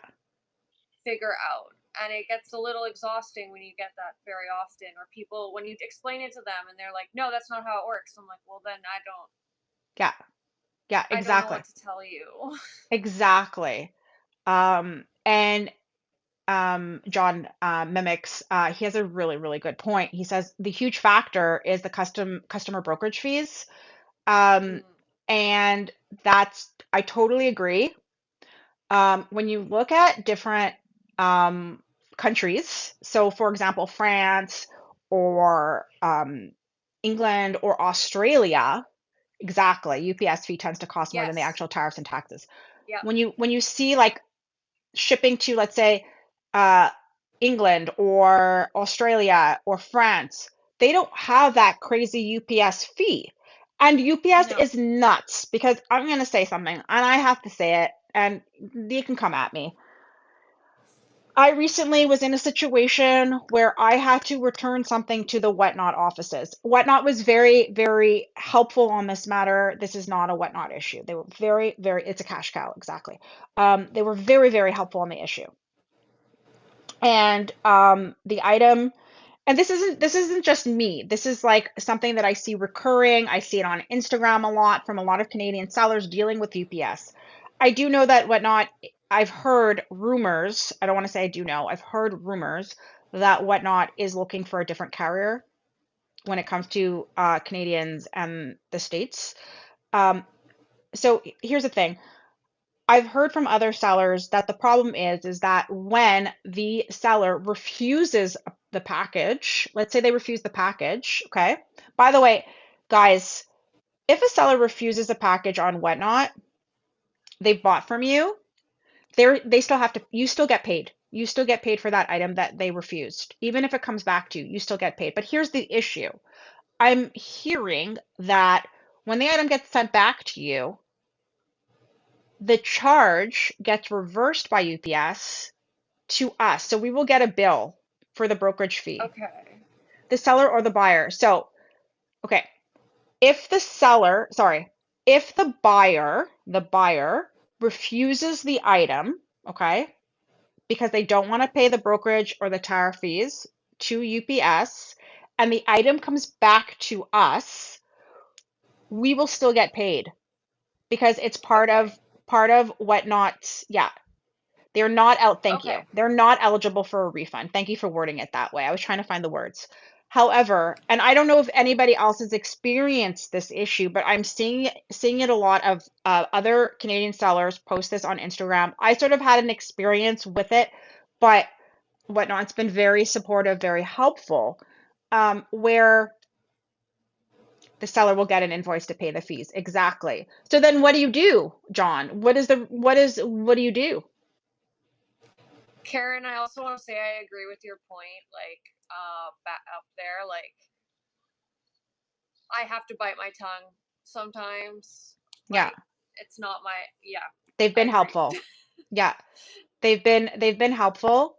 figure out. And it gets a little exhausting when you get that very often, or people, when you explain it to them and they're like, no, that's not how it works. I'm like, well, then yeah, yeah, I don't know exactly, what to tell you. exactly. And John mimics, he has a really, really good point. He says the huge factor is the customer brokerage fees. Um, Mm, and I totally agree. When you look at different um, countries, so for example, France or England or Australia, exactly, UPS fee tends to cost more than the yes. actual tariffs and taxes. Yep. When you see like shipping to, let's say, uh, England or Australia or France, they don't have that crazy UPS fee. And UPS No. is nuts because I'm going to say something and I have to say it, and you can come at me. I recently was in a situation where I had to return something to the Whatnot offices. Whatnot was very, very helpful on this matter. This is not a Whatnot issue. They were very, very, it's a cash cow, exactly. They were very, very helpful on the issue. And the item, and this isn't just me. This is like something that I see recurring. I see it on Instagram a lot from a lot of Canadian sellers dealing with UPS. I do know that Whatnot, I've heard rumors, I don't want to say I do know, I've heard rumors that Whatnot is looking for a different carrier when it comes to Canadians and the States. Um, so here's the thing. I've heard from other sellers that the problem is that when the seller refuses the package, let's say they refuse the package, okay? By the way, guys, if a seller refuses a package on Whatnot they've bought from you, they still have to, you still get paid. You still get paid for that item that they refused. Even if it comes back to you, you still get paid. But here's the issue. I'm hearing that when the item gets sent back to you, the charge gets reversed by UPS to us. So we will get a bill for the brokerage fee, Okay. the seller or the buyer. So, okay, if the seller, sorry, if the buyer refuses the item, okay, because they don't want to pay the brokerage or the tariff fees to UPS, and the item comes back to us, we will still get paid because it's Okay. part of Whatnot's, yeah. They're not out. Thank you. Okay. They're not eligible for a refund. Thank you for wording it that way. I was trying to find the words. However, and I don't know if anybody else has experienced this issue, but I'm seeing it a lot of other Canadian sellers post this on Instagram. I sort of had an experience with it, but Whatnot's been very supportive, very helpful, where the seller will get an invoice to pay the fees. Exactly. So then what do you do, John? What do you do? Karen, I also want to say I agree with your point. Like, back up there, like, I have to bite my tongue sometimes. Yeah. Like, it's not my, yeah, They've I been agree. helpful. Yeah, they've been helpful,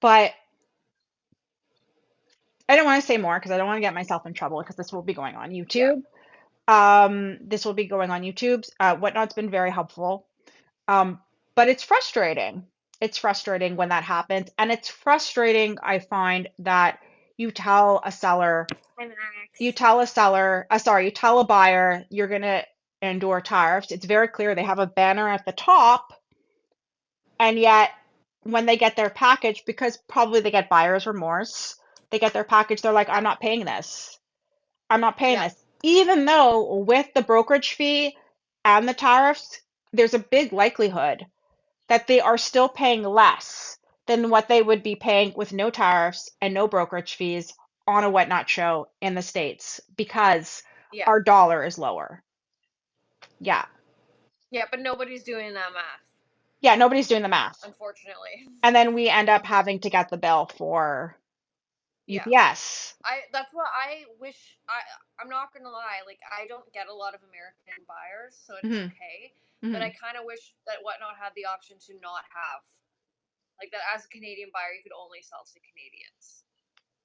but I don't want to say more because I don't want to get myself in trouble because this will be going on Yeah. YouTube. This will be going on YouTube. Whatnot's been very helpful. Um, but it's frustrating. It's frustrating when that happens, and it's frustrating, I find, that you tell a seller, Hi, you Max. tell a seller, sorry, you tell a buyer you're gonna endure tariffs. It's very clear. They have a banner at the top. And yet, when they get their package, because probably they get buyer's remorse, they get their package, they're like, I'm Yeah. not paying this. I'm not paying Yeah. this. Even though with the brokerage fee and the tariffs, there's a big likelihood that they are still paying less than what they would be paying with no tariffs and no brokerage fees on a Whatnot show in the States because Yeah. our dollar is lower. Yeah. Yeah. But nobody's doing that math, Yeah, nobody's doing the math. unfortunately. And then we end up having to get the bill for Yeah. UPS. That's what I wish. I'm not gonna lie. Like, I don't get a lot of American buyers, so it's Hmm. okay. But I Hmm. kind of wish that Whatnot had the option to not have, like, that as a Canadian buyer you could only sell to Canadians,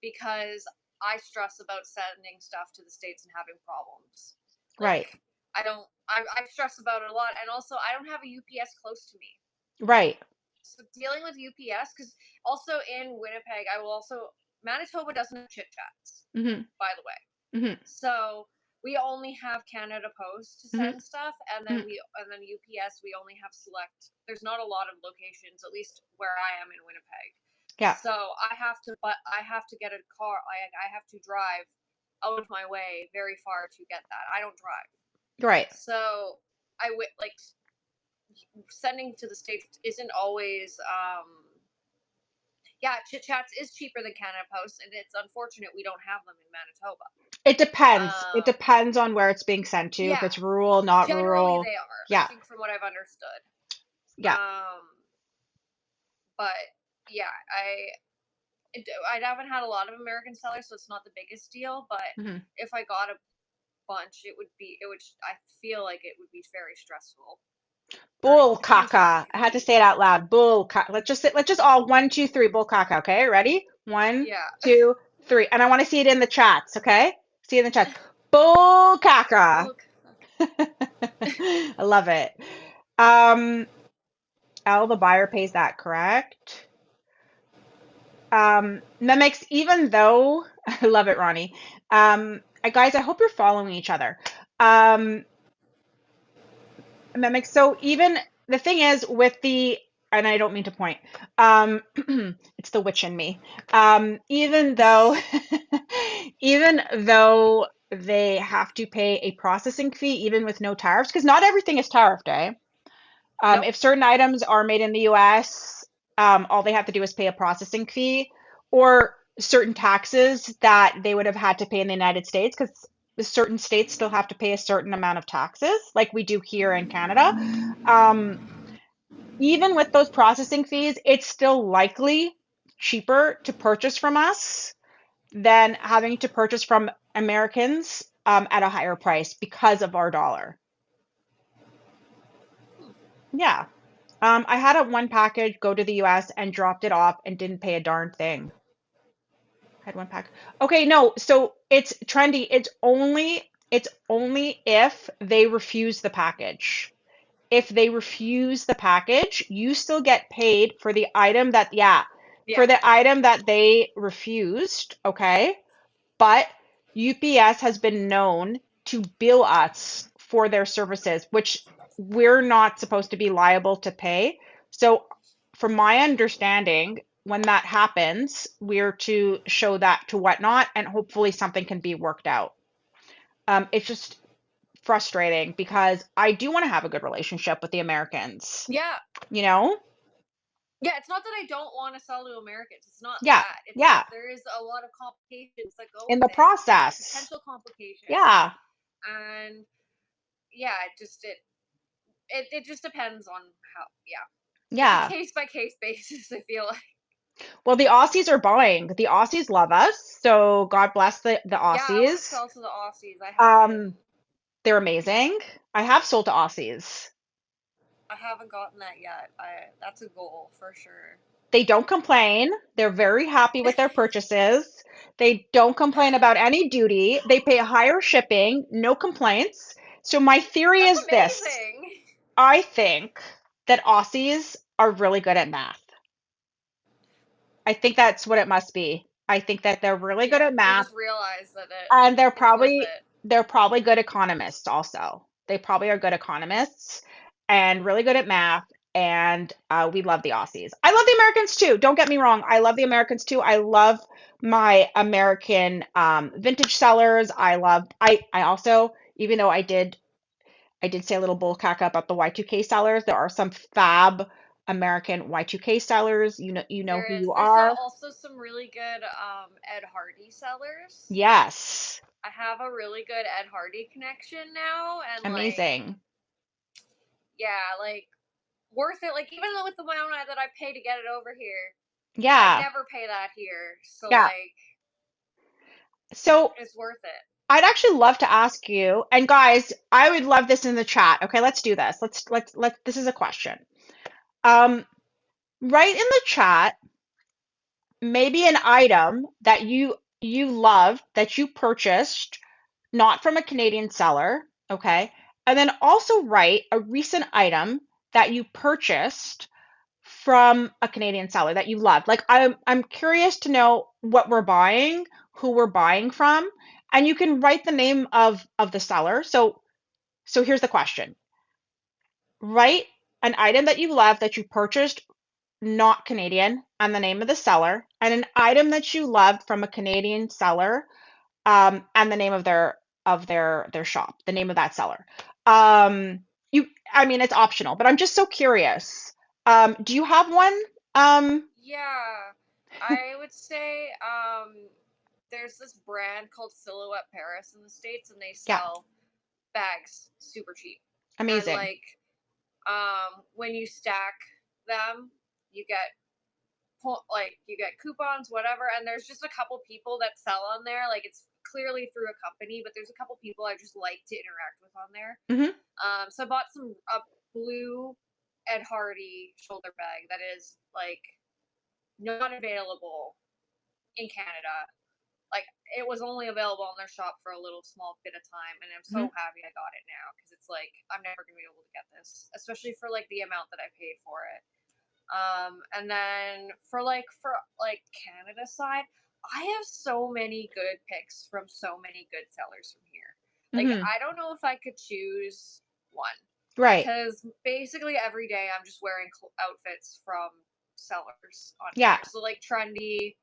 because I stress about sending stuff to the States and having problems. Right. Like, I don't. I stress about it a lot, and also I don't have a UPS close to me. Right. So dealing with UPS, because also in Winnipeg, I will also Manitoba doesn't have chit chats, Hmm. by the way. Hmm. So we only have Canada Post to Hmm. send stuff, and then Hmm. UPS we only have select. There's not a lot of locations, at least where I am in Winnipeg. Yeah. So I have to get a car. I have to drive out of my way very far to get that. I don't drive, Right. so like sending to the states isn't always. Yeah, Chit Chats is cheaper than Canada Post, and it's unfortunate we don't have them in Manitoba. It depends. It Um, depends on where it's being sent to, if yeah, it's rural, not generally rural. they are. I Yeah. think from what I've understood. Yeah. But yeah, I haven't had a lot of American sellers, so it's not the biggest deal. But Hmm. if I got a bunch, it would. I feel like it would be very stressful or Bull potentially caca. I could had to be. say it out loud. Bull caca. Let's just all one, two, three, bull caca. Okay, ready? One, Yeah. two, three. And I want to see it in the chats, okay? See it in the chats. Bull caca. Look. I love it. Um, L, the buyer pays that, correct? Mimics, even though I love it, Ronnie. Guys, I hope you're following each other. Um, Mimics, so even the thing is with the, and I don't mean to point, um, it's the witch in me. Even though, even though they have to pay a processing fee, even with no tariffs, because not everything is tariffed, eh? Nope. If certain items are made in the US, all they have to do is pay a processing fee or certain taxes that they would have had to pay in the United States because certain states still have to pay a certain amount of taxes, like we do here in Canada. Um, Even with those processing fees, it's still likely cheaper to purchase from us than having to purchase from Americans at a higher price because of our dollar. Yeah. I had a one package go to the US and dropped it off and didn't pay a darn thing. Had one pack. Okay, no, so it's trendy. It's only if they refuse the package. If they refuse the package, you still get paid for the item that, yeah, Yeah. for the item that they refused, okay? But UPS has been known to bill us for their services, which we're not supposed to be liable to pay. So, from my understanding, when that happens, we're to show that to whatnot, and hopefully something can be worked out. It's just frustrating because I do want to have a good relationship with the Americans, Yeah. you know? Yeah, it's not that I don't want to sell to Americans. It's not Yeah, that. It's that yeah, there is a lot of complications that go in with the it, process. potential complications, Yeah, and yeah, it just depends on how. Yeah, it's a yeah. case by case basis. I feel like. Well, the Aussies are buying. The Aussies love us, so God bless the Yeah, I want to Aussies. sell to the Aussies. Um, they're amazing. I have sold to Aussies. I haven't gotten that yet. I That's a goal for sure. They don't complain. They're very happy with their purchases. They don't complain about any duty. They pay higher shipping, no complaints. So my theory That's is this. amazing. I think that Aussies are really good at math. I think that's what it must be. I think that they're really good Yeah, at they math. just realize that And it's worth it. they're probably good economists also. They probably are good economists and really good at math. And we love the Aussies. I love the Americans too. Don't get me wrong. I love the Americans too. I love my American vintage sellers. I also, even though I did say a little bull caca about the Y2K sellers, there are some fab American Y2K sellers. You know who There is. you There's are. also some really good Ed Hardy sellers. Yes. I have a really good Ed Hardy connection now, and like, Amazing. yeah, like worth it. Like even though with the amount that I pay to get it over here, I'd Yeah. never pay that here. So Yeah. like, So it's worth it. I'd actually love to ask you, and guys, I would love this in the chat. Okay, let's do this. Let's this is a question. Um, write in the chat maybe an item that you love that you purchased not from a Canadian seller, okay? And then also write a recent item that you purchased from a Canadian seller that you loved. Like I'm curious to know what we're buying, who we're buying from, And you can write the name of the seller. So here's the question. Write an item that you love that you purchased not Canadian and the name of the seller, and an item that you loved from a Canadian seller, and the name of their shop, the name of that seller. You, I mean, it's optional, but I'm just so curious. Do you have one? Um, Yeah, I would say there's this brand called Silhouette Paris in the States, and they yeah, sell bags super cheap. And amazing. like when you stack them, you get like you get coupons, whatever. And there's just a couple people that sell on there. Like it's clearly through a company, but there's a couple people I just like to interact with on there. Hmm. So I bought a blue Ed Hardy shoulder bag that is like not available in Canada. Like it was only available in their shop for a little small bit of time, and I'm so Hmm. happy I got it now because it's like I'm never gonna be able to get this, especially for like the amount that I paid for it. And then for Canada side, I have so many good picks from so many good sellers from here. Like Hmm. I don't know if I could choose one Right. because basically every day I'm just wearing outfits from sellers on Yeah. here. So like trendy,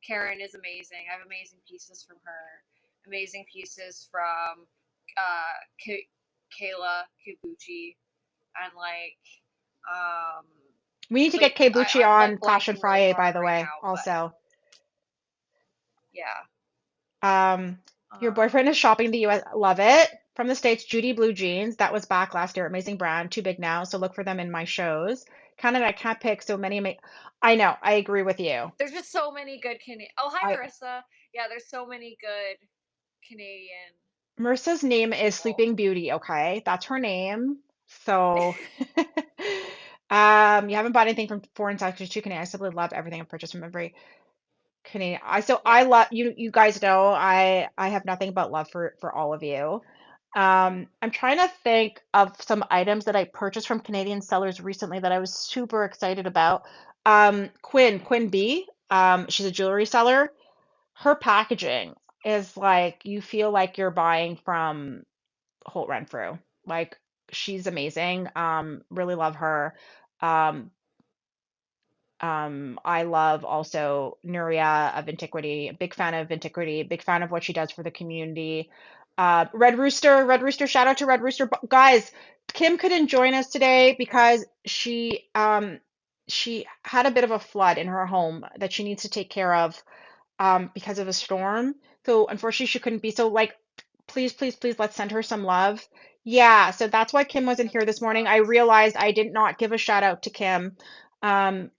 Karen is amazing. I have amazing pieces from her. Amazing pieces from Kayla Kibuchi and um We need to like get Kay Bucci I'm on like Fashion blanking really FasionFriYay, by hard the right way, now, but also. yeah. Um, your Um boyfriend is shopping the US. Love it. From the States, Judy Blue Jeans. That was back last year. Amazing brand. Too big now. So look for them in my shows. Canada, I can't pick so many. I know. I agree with you. there's just so many good Canadian. Oh, hi I Marissa. Yeah, there's so many good Canadian Marissa's name is people. Sleeping Beauty. Okay, that's her name. So, you haven't bought anything from foreign sectors too, Canadian. I simply love everything I've purchased from every Canadian. I Yeah. love you. You guys know I have nothing but love for all of you. I'm trying to think of some items that I purchased from Canadian sellers recently that I was super excited about. Quinn B. She's a jewelry seller. Her packaging is like you feel like you're buying from Holt Renfrew. Like she's amazing. Really love her. Um, I love also Nuria of Antiquity. Big fan of Antiquity. Big fan of what she does for the community. Red Rooster. Shout out to Red Rooster. Guys, Kim couldn't join us today because she had a bit of a flood in her home that she needs to take care of because of a storm. So unfortunately, she couldn't be. So like, please, please, please, let's send her some love. Yeah, so that's why Kim wasn't Yeah, here that this morning. I sucks. realized I did not give a shout out to Kim.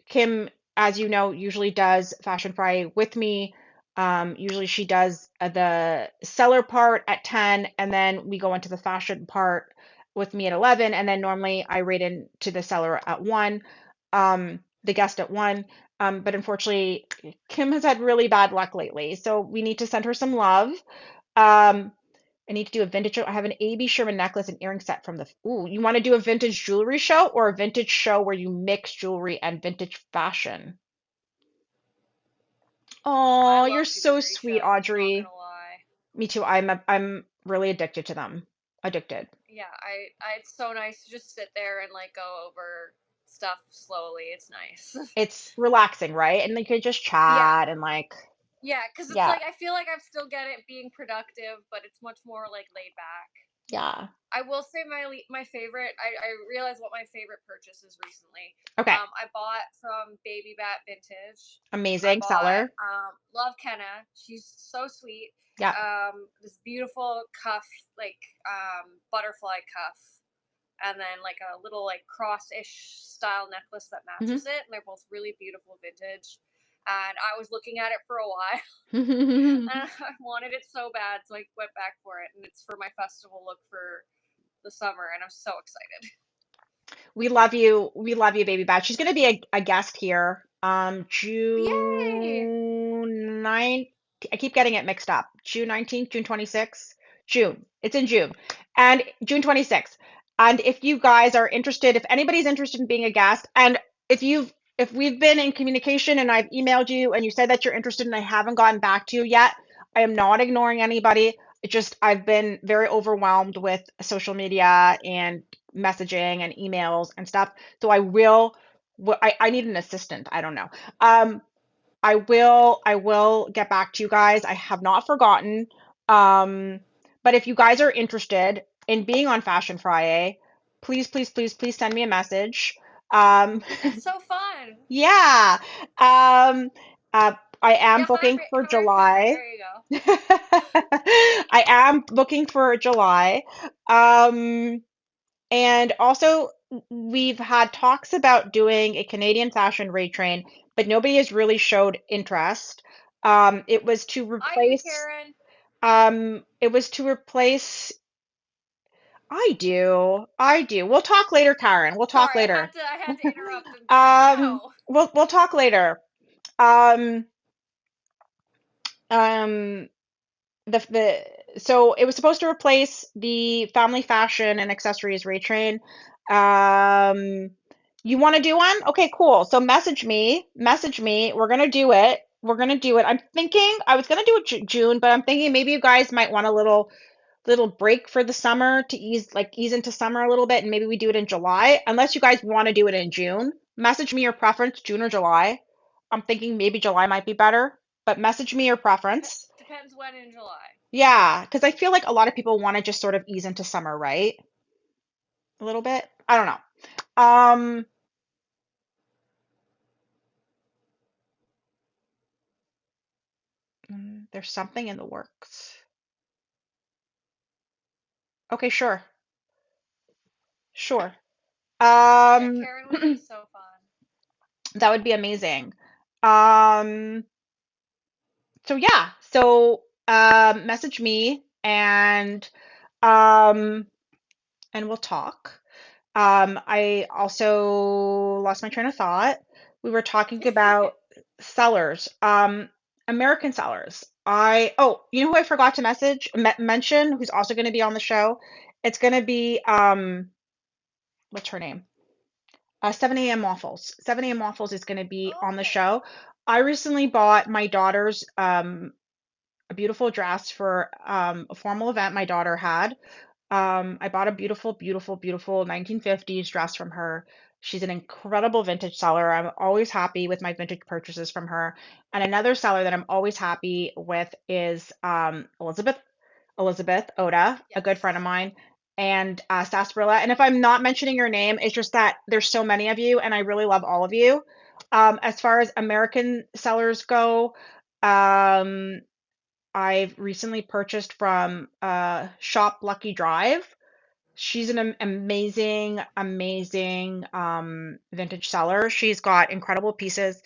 Kim, as you know, usually does Fashion Friday with me. Usually she does the seller part at 10, and then we go into the fashion part with me at 11, and then normally I rate into the seller at 1, the guest at 1. But unfortunately, Kim has had really bad luck lately, so we need to send her some love. Um, I need to do a vintage show. I have an A.B. Sherman necklace and earring set from the. Ooh, you want to do a vintage jewelry show or a vintage show where you mix jewelry and vintage fashion? I Oh, you're love so jewelry sweet, shows, not Audrey. gonna lie. Me too. I'm really addicted to them. Addicted. Yeah, I it's so nice to just sit there and like go over stuff slowly. It's nice. It's relaxing, right? And you can just Yeah. chat and like, Yeah, because it's yeah, like I feel like I'm still get it being productive, but it's much more like laid back. yeah. I will say my favorite. I realized what my favorite purchase is recently. Okay. I bought from Baby Bat Vintage. I Amazing bought seller. Love Kenna. She's so sweet. Yeah. This beautiful cuff, like butterfly cuff, and then like a little like cross-ish style necklace that matches it. And they're both really beautiful vintage. And I was looking at it for a while and I wanted it so bad, so I went back for it. And it's for my festival look for the summer, and I'm so excited. We love you. We love you, baby bat. She's going to be a guest here. Yay! June 9th. I keep getting it mixed up. June 19th, June 26th. June. It's in June. And June 26th. And if you guys are interested, if anybody's interested in being a guest, and if we've been in communication and I've emailed you and you said that you're interested and I haven't gotten back to you yet, I am not ignoring anybody. It just I've been very overwhelmed with social media and messaging and emails and stuff. So I need an assistant. I don't know. Um, I will get back to you guys. I have not forgotten. Um, but if you guys are interested in being on Fashion Friday, please, please, please, please send me a message. Um, It's so fun. yeah. Um, uh, I am Yeah, booking for hire Karen. July. There you go. I am booking for July. Um, and also, we've had talks about doing a Canadian fashion raid train, but nobody has really showed interest. It was to I do, replace, Karen. it was to replace, I do, I do. We'll talk later, Karen. We'll talk Sorry, later. I had to interrupt and be like, no. We'll talk later. Um, um, so it was supposed to replace the family fashion and accessories rate train. Um, you want to do one? Okay, cool. So message me. We're gonna do it. We're gonna do it. I'm thinking I was gonna do it June, but I'm thinking maybe you guys might want a little break for the summer to ease into summer a little bit, and maybe we do it in July. Unless you guys want to do it in June, message me your preference, June or July. I'm thinking maybe July might be better, but message me your preference. Depends when in July. Yeah, because I feel like a lot of people want to just sort of ease into summer, right? A little bit. I don't know. Um, there's something in the works. Okay, sure. Sure. Yeah, Um, Karen would be so fun. that would be amazing. Um, so yeah. So message me um and we'll talk. I also lost my train of thought. We were talking about sellers, American sellers. Oh, you know who I forgot to mention, who's also going to be on the show? It's going to be, what's her name? 7 a.m. Waffles. 7 a.m. Waffles is going to be on the Okay. show. I recently bought my daughter's, a beautiful dress for, a formal event my daughter had. I bought a beautiful, beautiful, beautiful 1950s dress from her. She's an incredible vintage seller. I'm always happy with my vintage purchases from her. And another seller that I'm always happy with is Elizabeth Oda, a good friend of Yes. mine, and Sarsaparilla. And if I'm not mentioning your name, it's just that there's so many of you, and I really love all of you. As far as American sellers go, um, I've recently purchased from Shop Lucky Drive. She's an amazing, amazing vintage seller. She's got incredible pieces,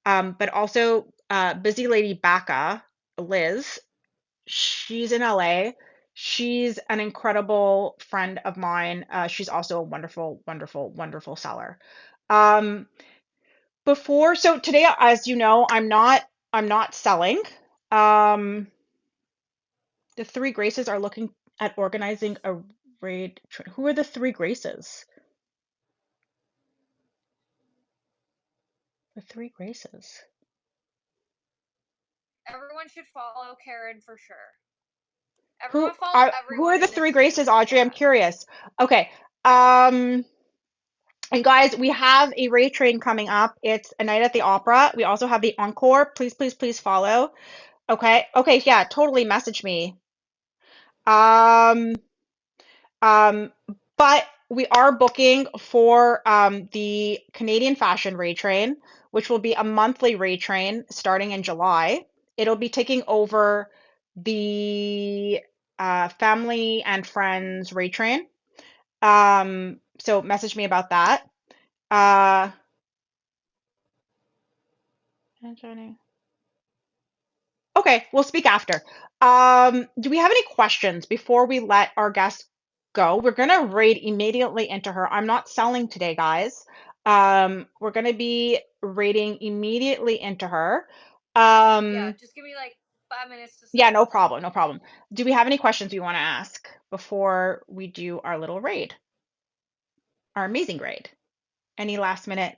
but also Busy Lady Bacca, Liz. She's in LA. She's an incredible friend of mine. She's also a wonderful, wonderful, wonderful seller. Um, so today, as you know, I'm not selling. Um, the Three Graces are looking at organizing a raid. Who are the Three Graces? The Three Graces. Everyone should follow Karen for sure. Who Everyone follow who are everyone the Three in Graces, this Audrey? I'm chat. curious. Okay. Um, and guys, we have a raid train coming up. It's a night at the opera. We also have the encore. Please, please, please follow. Okay. Okay, yeah, totally message me. Um, Um, but we are booking for the Canadian Fashion Raid Train, which will be a monthly raid train starting in July. It'll be taking over the Family and Friends raid train. So message me about that. Uh, Okay, we'll speak after. Do we have any questions before we let our guest go? We're gonna raid immediately into her. I'm not selling today, guys. We're gonna be raiding immediately into her. Yeah, Um, just give me like 5 minutes to yeah, set no up. problem, no problem. Do we have any questions we want to ask before we do our little raid, our amazing raid? Any last minute?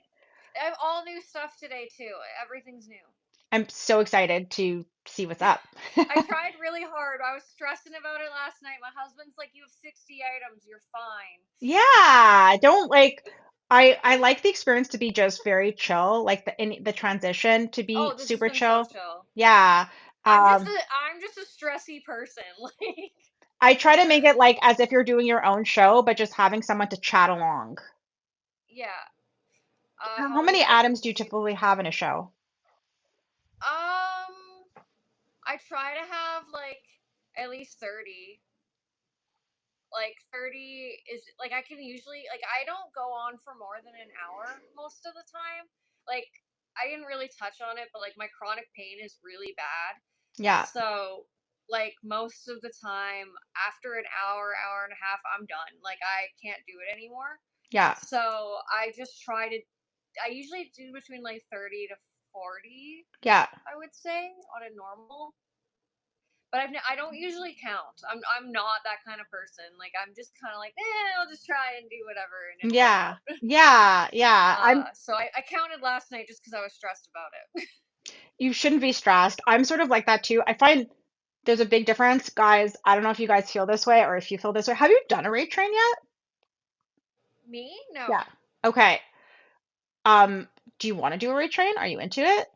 I have all new stuff today too. Everything's new. I'm so excited to see what's up. I tried really hard. I was stressing about it last night. My husband's like, "You have 60 items. You're fine." Yeah, I don't like I like the experience to be just very chill, like the transition to Oh, be this has super been so chill. chill. Yeah. Um, I'm just a stressy person. Like, I try to make it like as if you're doing your own show, but just having someone to chat along. yeah. How How many many atoms items do you do you? typically have in a show? Um, I try to have like at least 30. Like 30 is like I can usually like I don't go on for more than an hour most of the time. Like I didn't really touch on it, but like my chronic pain is really bad. Yeah, So like most of the time after an hour, hour and a half, I'm done. Like I can't do it anymore. yeah, So I usually do between like 30 to 40, yeah, I would say, on a normal. But I don't usually count. I'm not that kind of person. Like I'm just kind of like, I'll just try and do whatever, and it'll work yeah, out. yeah, yeah. So I counted last night just because I was stressed about it. You shouldn't be stressed. I'm sort of like that too. I find there's a big difference, guys. I don't know if you guys feel this way or if you feel this way. Have you done a rate train yet? Me? Yeah. No. Okay. Do you want to do a rate train? Are you into it?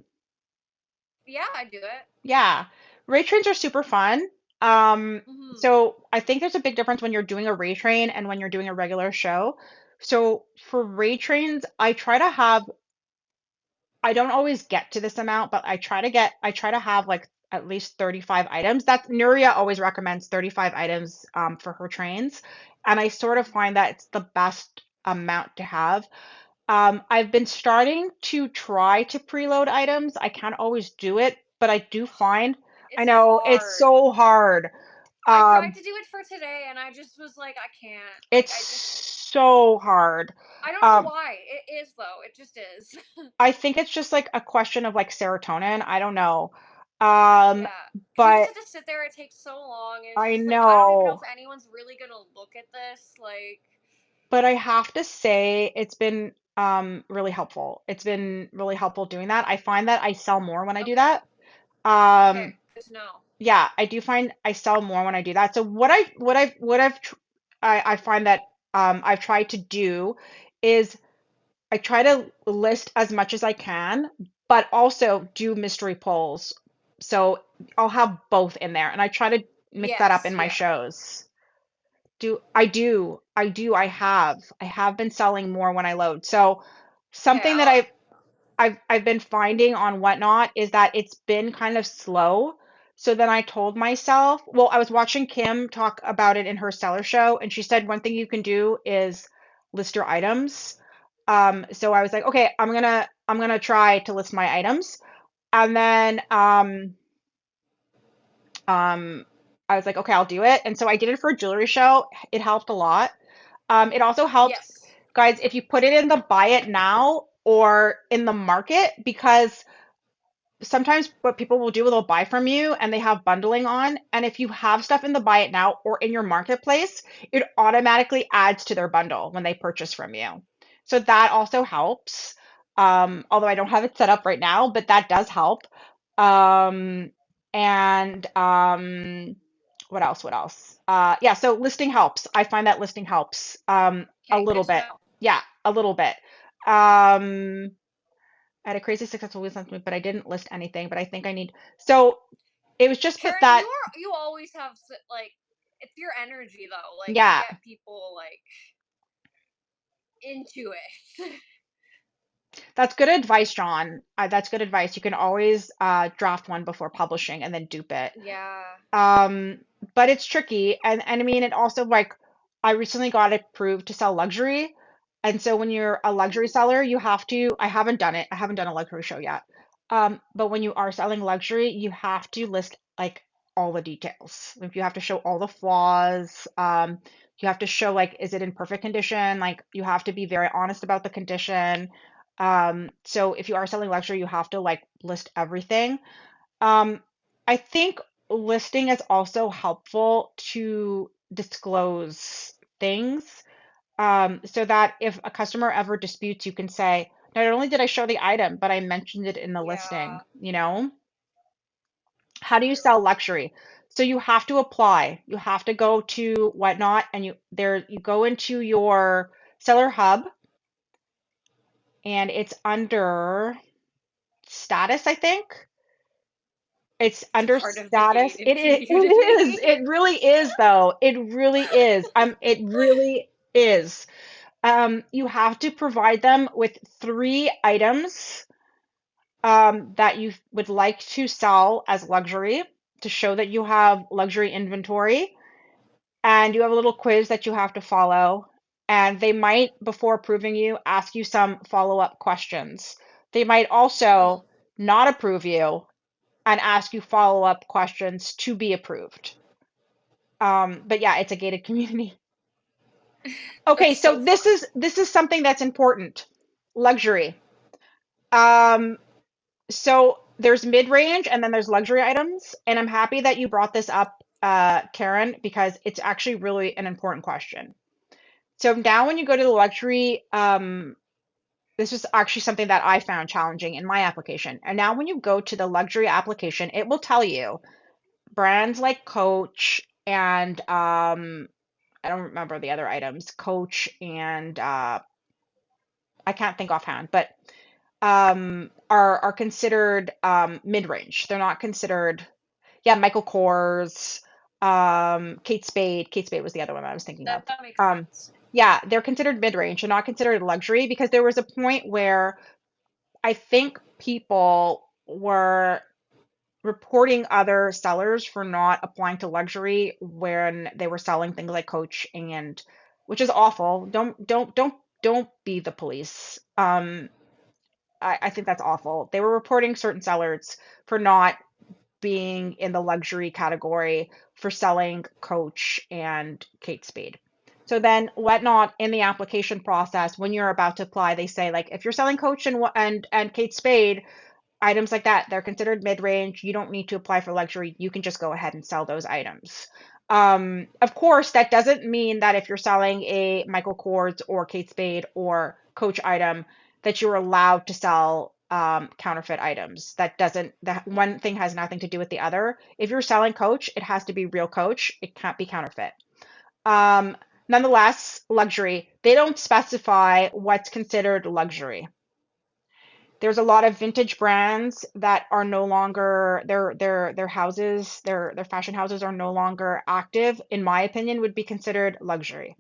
Yeah, I do it. Yeah. Rate trains are super fun. Um, Hmm. so I think there's a big difference when you're doing a rate train and when you're doing a regular show. So for rate trains, I don't always get to this amount, but I try to have like at least 35 items. That's Nuria always recommends 35 items for her trains. And I sort of find that it's the best amount to have. I've been starting to try to preload items. I can't always do it, but I do find, I It's know it's hard. so hard. I tried Um, to do it for today, and I just was like, I can't. Like it's I just, so hard. I don't know Um, why. It is though. It just is. I think it's just like a question of like serotonin. I don't know. Um, Yeah. Because you just but have to sit there. It takes so long. And it's I just like, I don't even know know. if anyone's really going to look at this. Like, But I have to say it's been really helpful. It's been really helpful doing that. I find that I sell more when I do okay. that. Um, Okay. Good to know. yeah, I do find I sell more when I do that. So I find that I've tried to do is I try to list as much as I can, but also do mystery polls. So I'll have both in there, and I try to mix that up Yes. in my Yeah. shows. I have been selling more when I load. So Okay. something that I've been finding on Whatnot is that it's been kind of slow. So then I told myself, well, I was watching Kim talk about it in her seller show, and she said one thing you can do is list your items. So I was like, okay, I'm gonna try to list my items. And then um I was like, okay, I'll do it. And so I did it for a jewelry show. It helped a lot. It also helps, Yes. guys, if you put it in the buy it now or in the market, because sometimes what people will do, they'll buy from you and they have bundling on. And if you have stuff in the buy it now or in your marketplace, it automatically adds to their bundle when they purchase from you. So that also helps. Although I don't have it set up right now, but that does help. Um, and what else? What else? Yeah, so listing helps. I find that listing helps a Okay. little Good to bit. know. Yeah, a little bit. Um, I had a crazy successful week last week, but I didn't list anything. But I think I need. So it was just Karen, that. you always have like it's your energy though. Like you Yeah, get people like into it. that's good advice, John. That's good advice. You can always draft one before publishing and then dupe it. Yeah. Um, but it's tricky, and I mean, it also like I recently got approved to sell luxury, and so when you're a luxury Ooh. seller, you have to. I haven't done it. I haven't done a luxury show yet. But when you are selling luxury, you have to list like all the details. Like you have to show all the flaws. You have to show like, is it in perfect condition? Like you have to be very honest about the condition. So if you are selling luxury, you have to like list everything. Um, I think listing is also helpful to disclose things so that if a customer ever disputes, you can say, Not only did I show the item, but I mentioned it in the listing, Yeah, you know? How do you true. sell luxury? So you have to apply. You have to go to Whatnot and you go into your seller hub and it's under status, I think. It's It's under hard to navigate status. in It is. community. It really is though. It really is. It really is. You have to provide them with 3 items that you would like to sell as luxury to show that you have luxury inventory. And you have a little quiz that you have to follow. And they might, before approving you, ask you some follow-up questions. They might Oh, also not approve you and ask you follow-up questions to be approved. But yeah, it's a gated community. Okay, that's so so fun. this is something that's important. Luxury. Um, So there's mid-range and then there's luxury items. And I'm happy that you brought this up, Karen, because it's actually really an important question. So now when you go to the luxury, this is actually something that I found challenging in my application. And now when you go to the luxury application, it will tell you brands like Coach and I don't remember the other items, Coach and I can't think offhand, but are considered mid-range. They're not considered, yeah, Michael Kors, Kate Spade. Kate Spade was the other one I was thinking of. That makes Um, sense. yeah, they're considered mid-range. They're not considered luxury because there was a point where I think people were reporting other sellers for not applying to luxury when they were selling things like Coach and which is awful. Don't be the police. I think that's awful. They were reporting certain sellers for not being in the luxury category for selling Coach and Kate Spade. So then Whatnot in the application process, when you're about to apply, they say like if you're selling Coach and Kate Spade, items like that, they're considered mid-range. You don't need to apply for luxury. You can just go ahead and sell those items. Of course, that doesn't mean that if you're selling a Michael Kors or Kate Spade or Coach item, that you're allowed to sell counterfeit items. That one thing has nothing to do with the other. If you're selling Coach, it has to be real Coach. It can't be counterfeit. Um, Nonetheless, luxury, they don't specify what's considered luxury. There's a lot of vintage brands that are no longer their houses, their fashion houses are no longer active, in my opinion, would be considered luxury.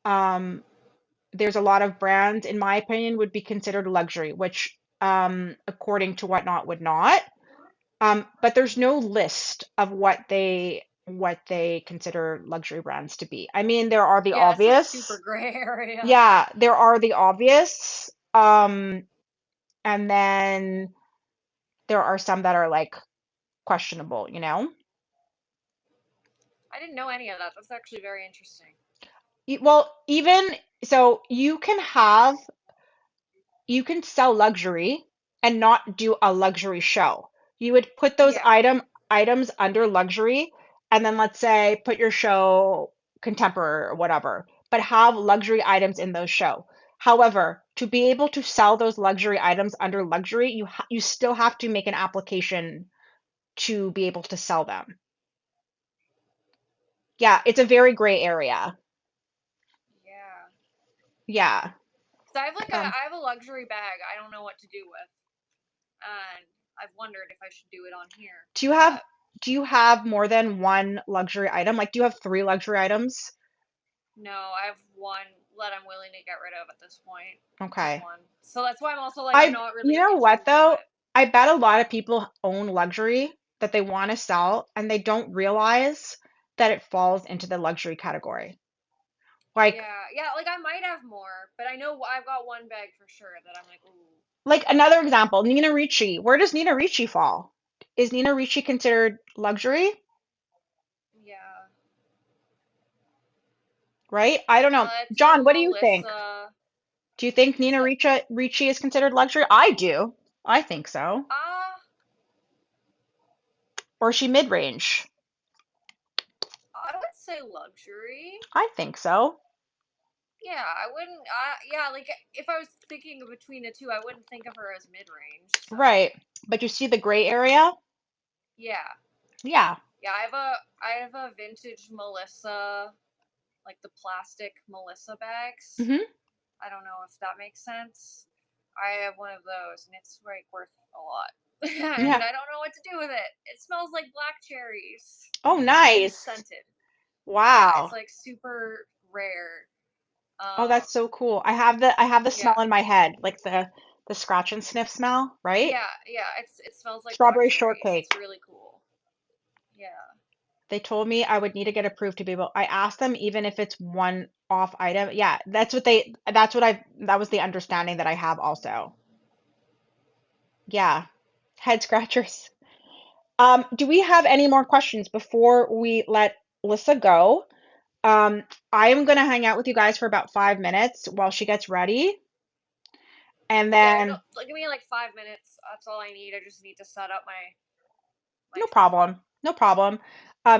Um, there's a lot of brands, in my opinion, would be considered luxury, which according to Whatnot would not. But there's no list of what they consider luxury brands to be. I mean, there are the Yeah, it's a super obvious. gray area. Yeah, there are the obvious. And then there are some that are like questionable, you know? I didn't know any of that. That's actually very interesting. Well, even so, you can sell luxury and not do a luxury show. You would put those Yeah. items under luxury and then let's say put your show contemporary or whatever, but have luxury items in those show. However, to be able to sell those luxury items under luxury, you still have to make an application to be able to sell them. Yeah, it's a very gray area. Yeah. Yeah. So I have like Um, I have a luxury bag I don't know what to do with. And I've wondered if I should do it on here. do you have But do you have more than one luxury item? Like, do you have 3 luxury items? no, I have one that I'm willing to get rid of at this point. Just Okay. one. So that's why I'm also like I'm not really You like know what into though? it. I bet a lot of people own luxury that they want to sell and they don't realize that it falls into the luxury category. Like, Yeah, yeah, like I might have more, but I know I've got one bag for sure that I'm like, ooh, like another example, Nina Ricci. Where does Nina Ricci fall? Is Nina Ricci considered luxury? yeah. Right? I don't know. Let's see, John, what do you think? Lyssa. Do you think Is Nina it? Ricci is considered luxury? I do. I think so. Or is she mid-range? I would say luxury. I think so. Yeah, I wouldn't. Yeah, like if I was thinking between the two, I wouldn't think of her as mid-range. So Right. But you see the gray area? yeah, Yeah. yeah. I have a vintage Melissa, like the plastic Melissa bags. Hmm. I don't know if that makes sense. I have one of those, and it's like worth a lot. Yeah. And I don't know what to do with it. It smells like black cherries Oh, and is nice. scented. Yeah, it's Wow. like super rare. Oh, that's so cool. I have the Yeah, smell in my head, like the scratch and sniff smell, right? yeah, yeah. It smells like black Strawberry cherries. It's shortcake. really cool. Yeah, They told me I would need to get approved to be able. I asked them even if it's one off item. Yeah, that was the understanding that I have also. Yeah. Head scratchers. Do we have any more questions before we let Lyssa go? I am gonna hang out with you guys for about 5 minutes while she gets ready, and yeah. No, then like, give me like 5 minutes. That's all I need. I just need to set up my no tripod. problem, no problem.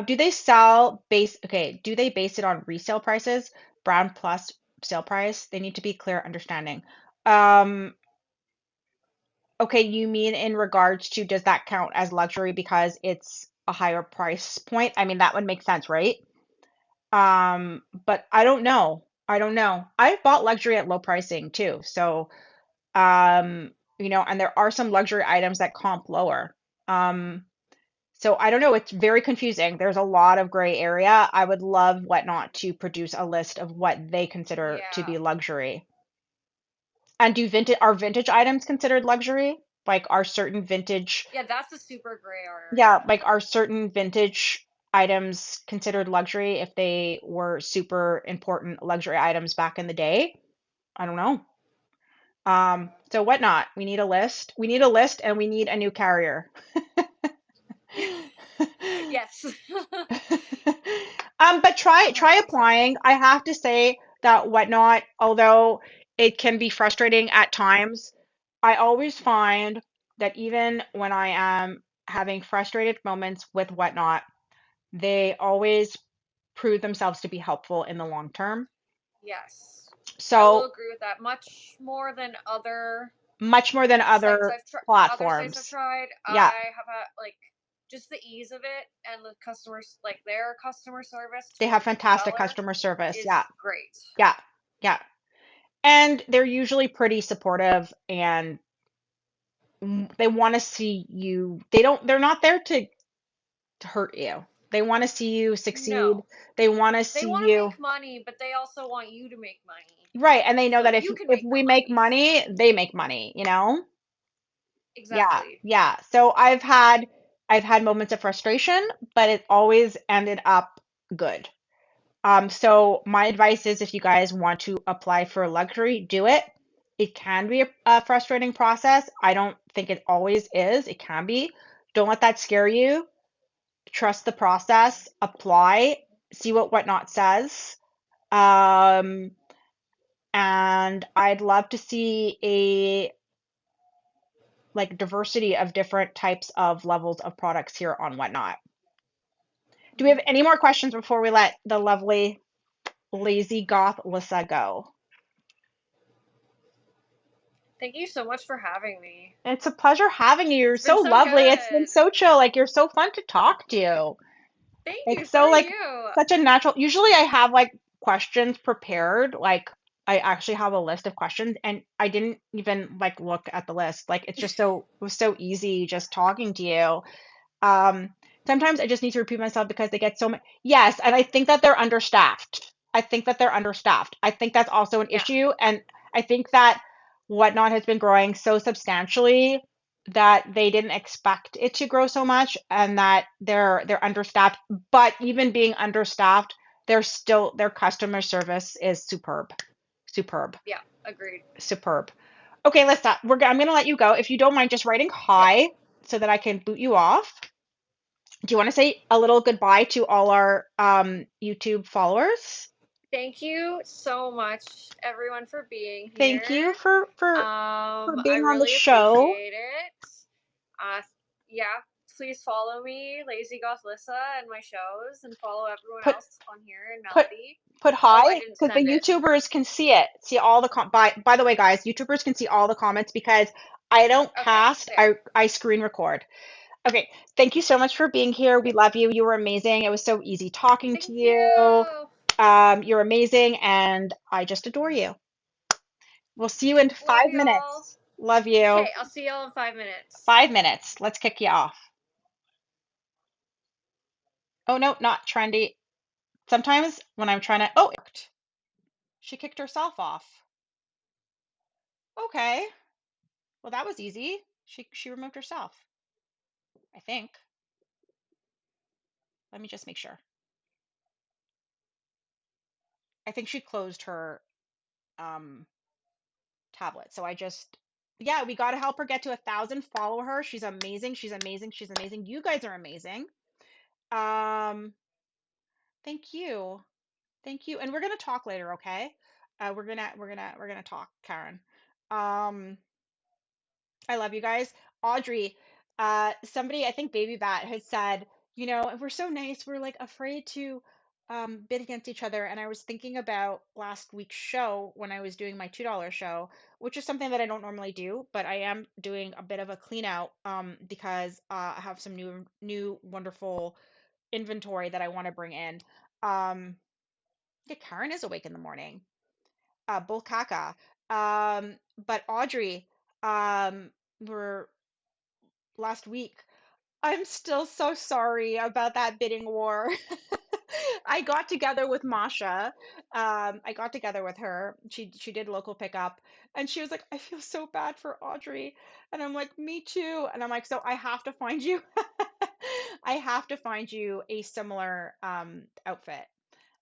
Do they sell base? Okay, do they base it on resale prices? Brown plus sale price? They need to be clear understanding. Um, okay, you mean in regards to does that count as luxury because it's a higher price point? I mean, that would make sense, right? But I don't know. I don't know. I've bought luxury at low pricing too. So, and there are some luxury items that comp lower. So I don't know. It's very confusing. There's a lot of gray area. I would love Whatnot to produce a list of what they consider to Yeah, be luxury. And are vintage items considered luxury? Like are certain vintage, yeah. That's a super gray yeah, area. like are certain vintage items considered luxury if they were super important luxury items back in the day? I don't know. So Whatnot, we need a list. We need a list and we need a new carrier. Yes. But try 100%. applying. I have to say that Whatnot, although it can be frustrating at times, I always find that even when I am having frustrated moments with Whatnot, they always prove themselves to be helpful in the long term. Yes. I will So agree with that. Much more than other much more than sites other I've tried. Other sites I've platforms. tried. Yeah, I have had like just the ease of it and the customers, like their customer service they have towards the fantastic seller customer service. is Yeah, great. yeah, yeah. And they're usually pretty supportive and they want to see you. They're not there to hurt you. They want to see you succeed. No. They want to They see want to you make money, but they also want you to make money right. And they know so that you can if make we them make money. money, they make money, you know? Yeah, Exactly. yeah. So I've had moments of frustration, but it always ended up good. So my advice is if you guys want to apply for luxury, do it. It can be a frustrating process. I don't think it always is. It can be. Don't let that scare you. Trust the process, apply, see what Whatnot says. Um, and I'd love to see a like diversity of different types of levels of products here on Whatnot. Do we have Hmm. any more questions before we let the lovely lazy goth Lyssa go? Thank you so much for having me. It's a pleasure having you. You're It's been so so lovely. It's been good. so chill. Like you're so fun to talk to. Thank Like you. So so are like you. such a natural. Usually I have like questions prepared. Like I actually have a list of questions and I didn't even like look at the list. Like it's just it was so easy just talking to you. Um, Sometimes I just need to repeat myself because they get so many. Yes, and I think that they're understaffed. I think that they're understaffed. I think that's also an Yeah. issue, and I think that Whatnot has been growing so substantially that they didn't expect it to grow so much, and that they're understaffed. But even being understaffed, they're still their customer service is superb, superb, Yeah. Agreed. superb. Okay, Lisa, I'm gonna let you go. If you don't mind just writing Okay. hi so that I can boot you off. Do you want to say a little goodbye to all our YouTube followers? Thank you so much, everyone, for being Thank you here. for I being on the really show. appreciate it. Uh, yeah. please follow me, LazyGothLyssa, and my shows, and follow everyone Put else on here and put Melody. put Oh, hi I didn't because the send it. YouTubers can see it. See all the by the way, guys, YouTubers can see all the comments because I don't Okay, cast, there. I screen record. Okay, thank you so much for being here. We Okay. love you. You were amazing. It was so easy talking to Thank you. you. You're amazing, and I just adore you. We'll see you in Love 5 minutes. y'all. Love you. Okay, I'll see y'all in 5 minutes. 5 minutes. Let's kick you off. Oh no, not trendy. Sometimes when I'm trying to, oh, it worked. She kicked herself off. Okay. Well, that was easy. She removed herself, I think. Let me just make sure. I think she closed her um tablet. So I just, yeah, we got to help her get to 1,000. Follow her. She's amazing. She's amazing. She's amazing. You guys are amazing. Um, thank you. Thank you. And we're gonna talk later, okay? We're gonna talk, Karen. Um, I love you guys. Audrey, somebody, I think Baby Bat had said, if we're so nice, we're like afraid to bid against each other. And I was thinking about last week's show when I was doing my $2 show, which is something that I don't normally do, but I am doing a bit of a clean out because I have some new wonderful inventory that I want to bring in. Um, yeah, Karen is awake in the morning. Bull caca. But Audrey, we're last week. I'm still so sorry about that bidding war. I got together with Masha. I got together with her. She did local pickup, and she was like, "I feel so bad for Audrey," and I'm like, "Me too." And I'm like, "So I have to find you. I have to find you a similar outfit."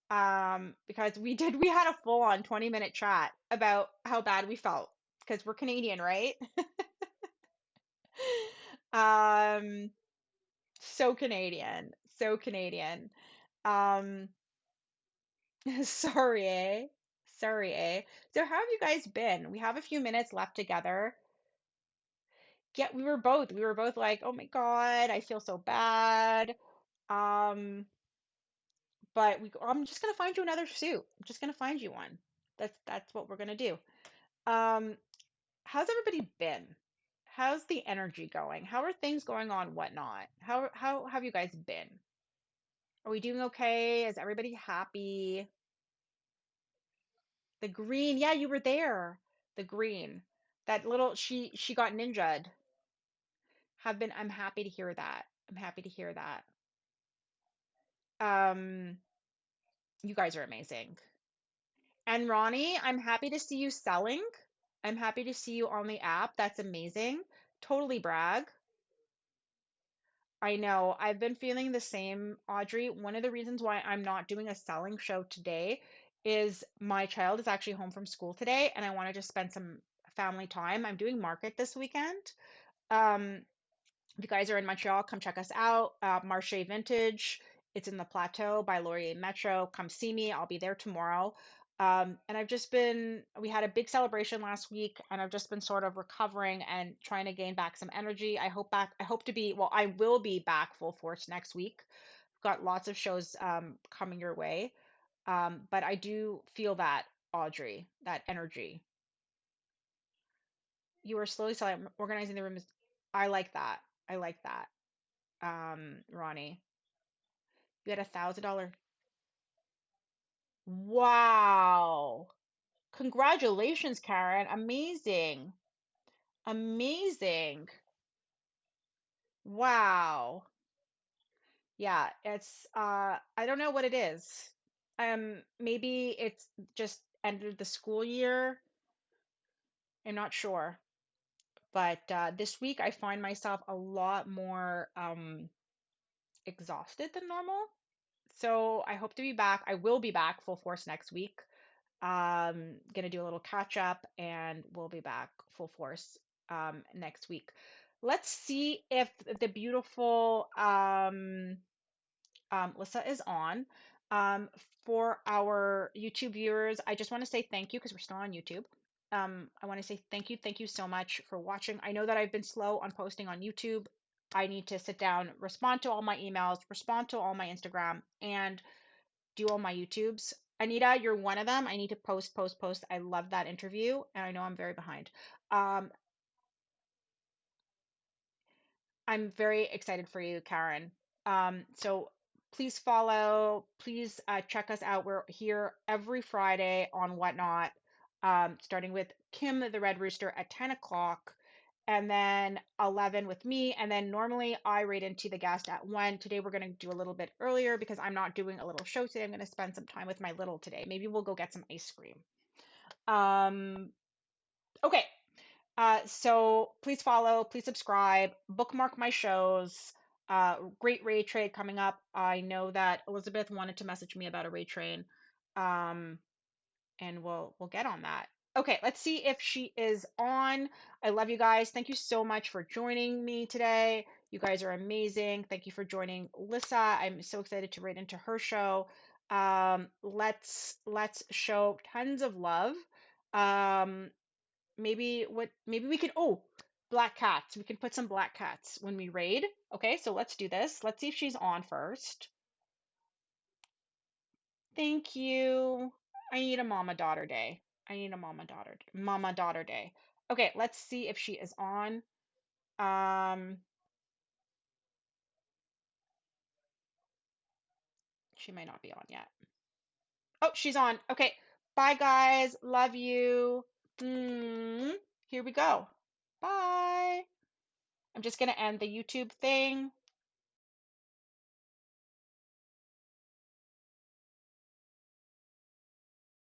Because we had a full on 20-minute chat about how bad we felt because we're Canadian, right? Um, so Canadian, so Canadian. Um, sorry, eh? Sorry, eh? So how have you guys been? We have a few minutes left together. Yeah, we were both like, oh my God, I feel so bad. Um, but I'm just gonna find you another suit. I'm just gonna find you one. That's what we're gonna do. Um, how's everybody been? How's the energy going? How are things going on whatnot? How have you guys been? Are we doing okay? Is everybody happy? The green, yeah, you were there. The green. That little she got ninja'd. I'm happy to hear that. I'm happy to hear that. Um, you guys are amazing. And Ronnie, I'm happy to see you selling. I'm happy to see you on the app. That's amazing. Totally brag. I know. I've been feeling the same, Audrey. One of the reasons why I'm not doing a selling show today is my child is actually home from school today and I want to just spend some family time. I'm doing market this weekend. Um, if you guys are in Montreal, come check us out. Marche Vintage. It's in the Plateau by Laurier Metro. Come see me. I'll be there tomorrow. And we had a big celebration last week, and I've just been sort of recovering and trying to gain back some energy. I hope to be, well, I will be back full force next week. Got lots of shows coming your way. But I do feel that, Audrey, that energy. You are slowly selling, organizing the room. I like that. I like that. Ronnie. You had $1,000. Wow. Congratulations, Karen. Amazing. Amazing. Wow. Yeah, it's I don't know what it is. Maybe it's just ended the school year. I'm not sure. But this week I find myself a lot more exhausted than normal. So I hope to be back. I will be back full force next week. Gonna do a little catch up and we'll be back full force next week. Let's see if the beautiful Lyssa is on. Um, for our YouTube viewers, I just want to say thank you because we're still on YouTube. I want to say thank you so much for watching. I know that I've been slow on posting on YouTube. I need to sit down, respond to all my emails, respond to all my Instagram, and do all my YouTubes. Anita, you're one of them. I need to post, post, post. I love that interview, and I know I'm very behind. Um, I'm very excited for you, Karen. So please follow, please check us out. We're here every Friday on Whatnot, starting with Kim the Red Rooster at 10 o'clock, and then 11 with me. And then normally I rate into the guest at 1. Today we're going to do a little bit earlier because I'm not doing a little show today. I'm going to spend some time with my little today. Maybe we'll go get some ice cream. Okay, so please follow, please subscribe, bookmark my shows. Great raid trade coming up. I know that Elizabeth wanted to message me about a raid train, um, and we'll get on that. Okay, let's see if she is on. I love you guys. Thank you so much for joining me today. You guys are amazing. Thank you for joining Lyssa. I'm so excited to raid into her show. Let's show tons of love. Um, maybe we can, oh, black cats. We can put some black cats when we raid. Okay, so let's do this. Let's see if she's on first. Thank you. I need a mama daughter day. I need a mama daughter day. Okay, let's see if she is on. Um, she might not be on yet. Oh, she's on. Okay. Bye guys. Love you. Here we go. Bye. I'm just gonna end the YouTube thing.